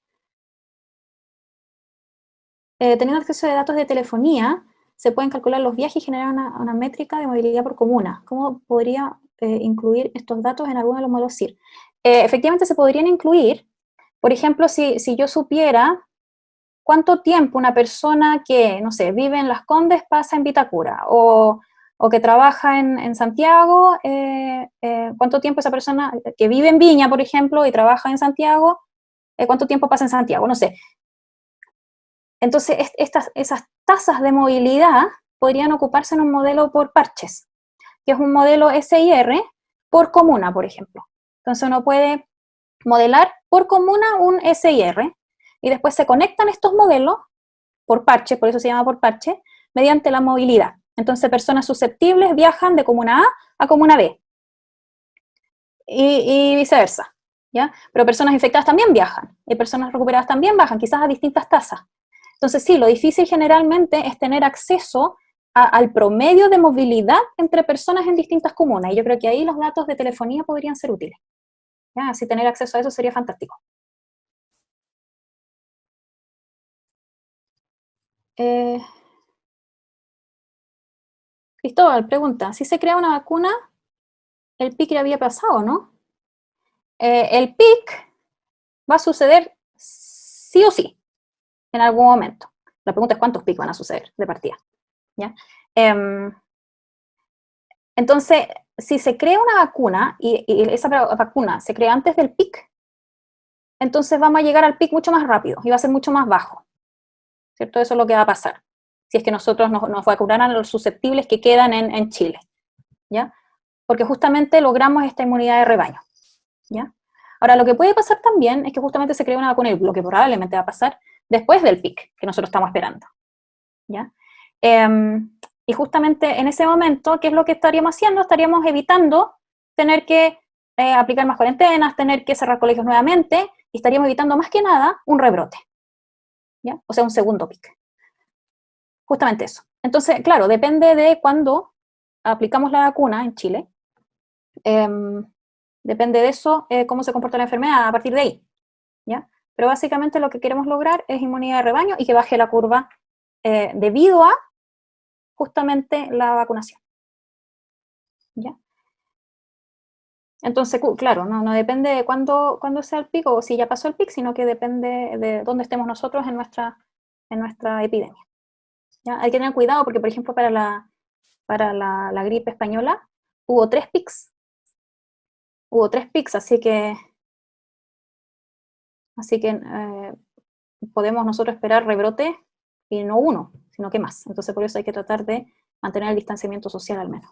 Teniendo acceso a datos de telefonía, se pueden calcular los viajes y generar una métrica de movilidad por comuna. ¿Cómo podría incluir estos datos en alguno de los modelos CIR? Efectivamente se podrían incluir, por ejemplo, si yo supiera cuánto tiempo una persona que, no sé, vive en Las Condes pasa en Vitacura, o que trabaja en Santiago, cuánto tiempo esa persona que vive en Viña, por ejemplo, y trabaja en Santiago, cuánto tiempo pasa en Santiago, no sé. Entonces, esas tasas de movilidad podrían ocuparse en un modelo por parches, que es un modelo SIR por comuna, por ejemplo. Entonces uno puede modelar por comuna un SIR y después se conectan estos modelos por parche, por eso se llama por parche, mediante la movilidad. Entonces personas susceptibles viajan de comuna a comuna B y viceversa, ¿ya? Pero personas infectadas también viajan y personas recuperadas también bajan, quizás a distintas tasas. Entonces sí, lo difícil generalmente es tener acceso al promedio de movilidad entre personas en distintas comunas, y yo creo que ahí los datos de telefonía podrían ser útiles. ¿Ya? Así tener acceso a eso sería fantástico. Cristóbal pregunta, si se crea una vacuna, el PIC ya había pasado, ¿no? El PIC va a suceder sí o sí, en algún momento. La pregunta es cuántos PIC van a suceder de partida. ¿Ya? Entonces, si se crea una vacuna y esa vacuna se crea antes del PIC, entonces vamos a llegar al PIC mucho más rápido y va a ser mucho más bajo. ¿Cierto? Eso es lo que va a pasar. Si es que nosotros nos vacunaran a los susceptibles que quedan en Chile. ¿Ya? Porque justamente logramos esta inmunidad de rebaño. ¿Ya? Ahora, lo que puede pasar también es que justamente se crea una vacuna, y lo que probablemente va a pasar después del PIC, que nosotros estamos esperando. ¿Ya? Y justamente en ese momento, ¿qué es lo que estaríamos haciendo? Estaríamos evitando tener que aplicar más cuarentenas, tener que cerrar colegios nuevamente, y estaríamos evitando más que nada un rebrote, ¿ya? O sea, un segundo pic. Justamente eso. Entonces, claro, depende de cuándo aplicamos la vacuna en Chile, depende de eso, cómo se comporta la enfermedad a partir de ahí, ¿ya? Pero básicamente lo que queremos lograr es inmunidad de rebaño y que baje la curva debido a justamente la vacunación, ¿ya? Entonces, claro, no depende de cuándo sea el pico o si ya pasó el pico, sino que depende de dónde estemos nosotros en nuestra epidemia. ¿Ya? Hay que tener cuidado porque, por ejemplo, para la gripe española hubo 3 pics. Hubo 3 pics, así que podemos nosotros esperar rebrote y no uno, sino que más. Entonces, por eso hay que tratar de mantener el distanciamiento social al menos.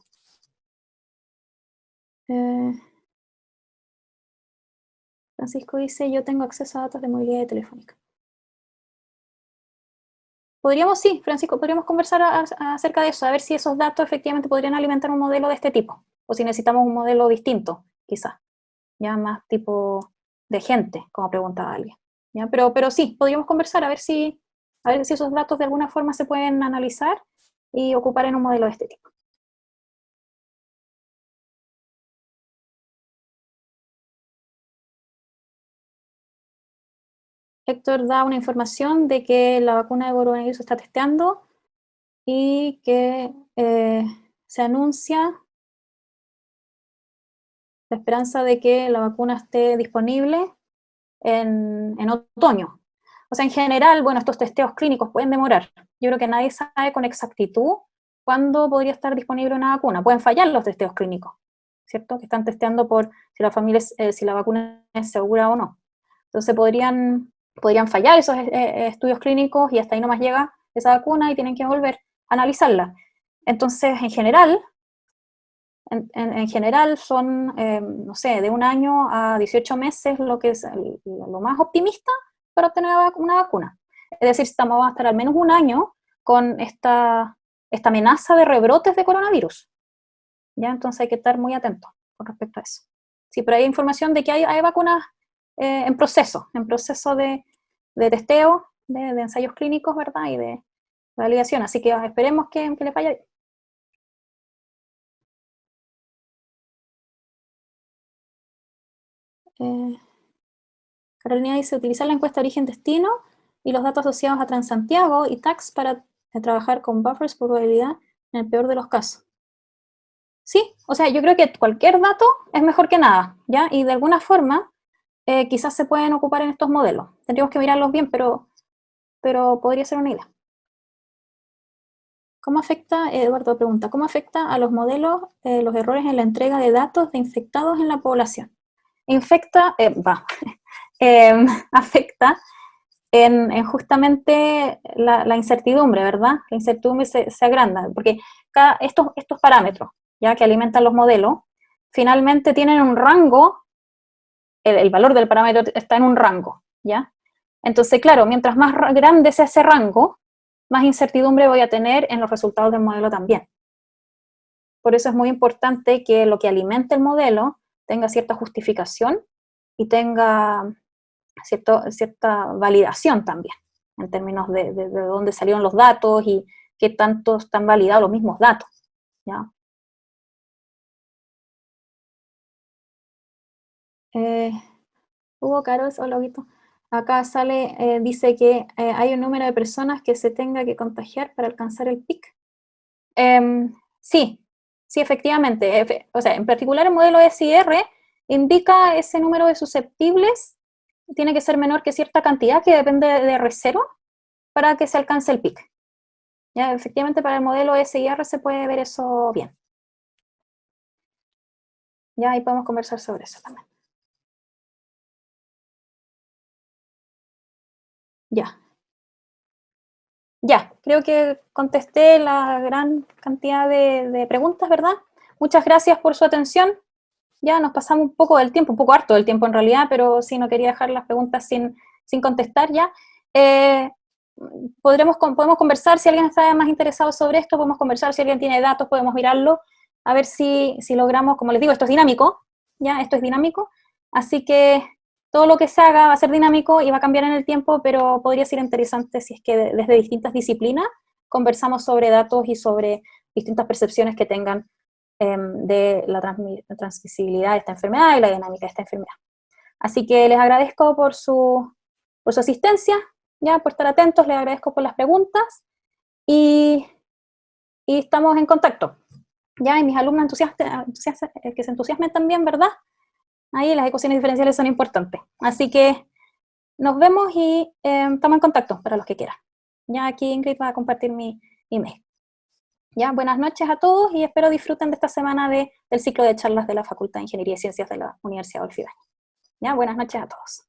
Francisco dice, yo tengo acceso a datos de movilidad telefónica. Podríamos, sí, Francisco, podríamos conversar acerca de eso, a ver si esos datos efectivamente podrían alimentar un modelo de este tipo, o si necesitamos un modelo distinto, quizás, ya más tipo de gente, como preguntaba alguien. ¿Ya? Pero sí, podríamos conversar a ver si esos datos de alguna forma se pueden analizar y ocupar en un modelo de este tipo. Héctor da una información de que la vacuna de coronavirus se está testeando y que se anuncia la esperanza de que la vacuna esté disponible en otoño. O sea, en general, bueno, estos testeos clínicos pueden demorar. Yo creo que nadie sabe con exactitud cuándo podría estar disponible una vacuna. Pueden fallar los testeos clínicos, ¿cierto? Que están testeando por si la vacuna es segura o no. Entonces podrían fallar esos estudios clínicos y hasta ahí nomás llega esa vacuna y tienen que volver a analizarla. Entonces, en general, En general son, no sé, de 1 año a 18 meses lo que es lo más optimista para obtener una vacuna. Es decir, vamos a estar al menos 1 año con esta amenaza de rebrotes de coronavirus. ¿Ya? Entonces hay que estar muy atentos con respecto a eso. Sí, pero hay información de que hay vacunas en proceso de testeo, de ensayos clínicos, ¿verdad? Y de validación. Así que esperemos que les vaya bien. Carolina dice, utilizar la encuesta origen-destino y los datos asociados a Transantiago y TAX para trabajar con buffers por probabilidad en el peor de los casos. Sí, o sea, yo creo que cualquier dato es mejor que nada, ¿ya? Y de alguna forma quizás se pueden ocupar en estos modelos. Tendríamos que mirarlos bien, pero podría ser una idea. ¿Cómo afecta, Eduardo pregunta, cómo afecta a los modelos los errores en la entrega de datos de infectados en la población? Afecta en justamente la incertidumbre, ¿verdad? La incertidumbre se agranda, porque estos parámetros, ya que alimentan los modelos, finalmente tienen un rango, el valor del parámetro está en un rango, ¿ya? Entonces, claro, mientras más grande sea ese rango, más incertidumbre voy a tener en los resultados del modelo también. Por eso es muy importante que lo que alimente el modelo tenga cierta justificación y tenga cierta validación también, en términos de dónde salieron los datos y qué tanto están validados los mismos datos, ¿ya? Hugo Caros, hola, Huguito. Acá sale, dice que hay un número de personas que se tenga que contagiar para alcanzar el pic. Sí, efectivamente. O sea, en particular el modelo SIR indica ese número de susceptibles, tiene que ser menor que cierta cantidad que depende de R0 para que se alcance el pic. Ya, efectivamente para el modelo SIR se puede ver eso bien. Ya ahí podemos conversar sobre eso también. Ya. Ya, creo que contesté la gran cantidad de preguntas, ¿verdad? Muchas gracias por su atención. Ya nos pasamos un poco del tiempo, un poco harto del tiempo en realidad, pero sí no quería dejar las preguntas sin contestar ya. Podemos conversar, si alguien está más interesado sobre esto, podemos conversar, si alguien tiene datos, podemos mirarlo, a ver si logramos, como les digo, esto es dinámico, ya, esto es dinámico, así que todo lo que se haga va a ser dinámico y va a cambiar en el tiempo, pero podría ser interesante si es que desde distintas disciplinas conversamos sobre datos y sobre distintas percepciones que tengan de la transmisibilidad de esta enfermedad y la dinámica de esta enfermedad. Así que les agradezco por su asistencia, ya por estar atentos, les agradezco por las preguntas y estamos en contacto. Ya, y mis alumnos que se entusiasmen también, ¿verdad? Ahí las ecuaciones diferenciales son importantes. Así que nos vemos y estamos en contacto para los que quieran. Ya aquí Ingrid va a compartir mi email. Ya, buenas noches a todos y espero disfruten de esta semana del ciclo de charlas de la Facultad de Ingeniería y Ciencias de la Universidad de Olfibay. Ya, buenas noches a todos.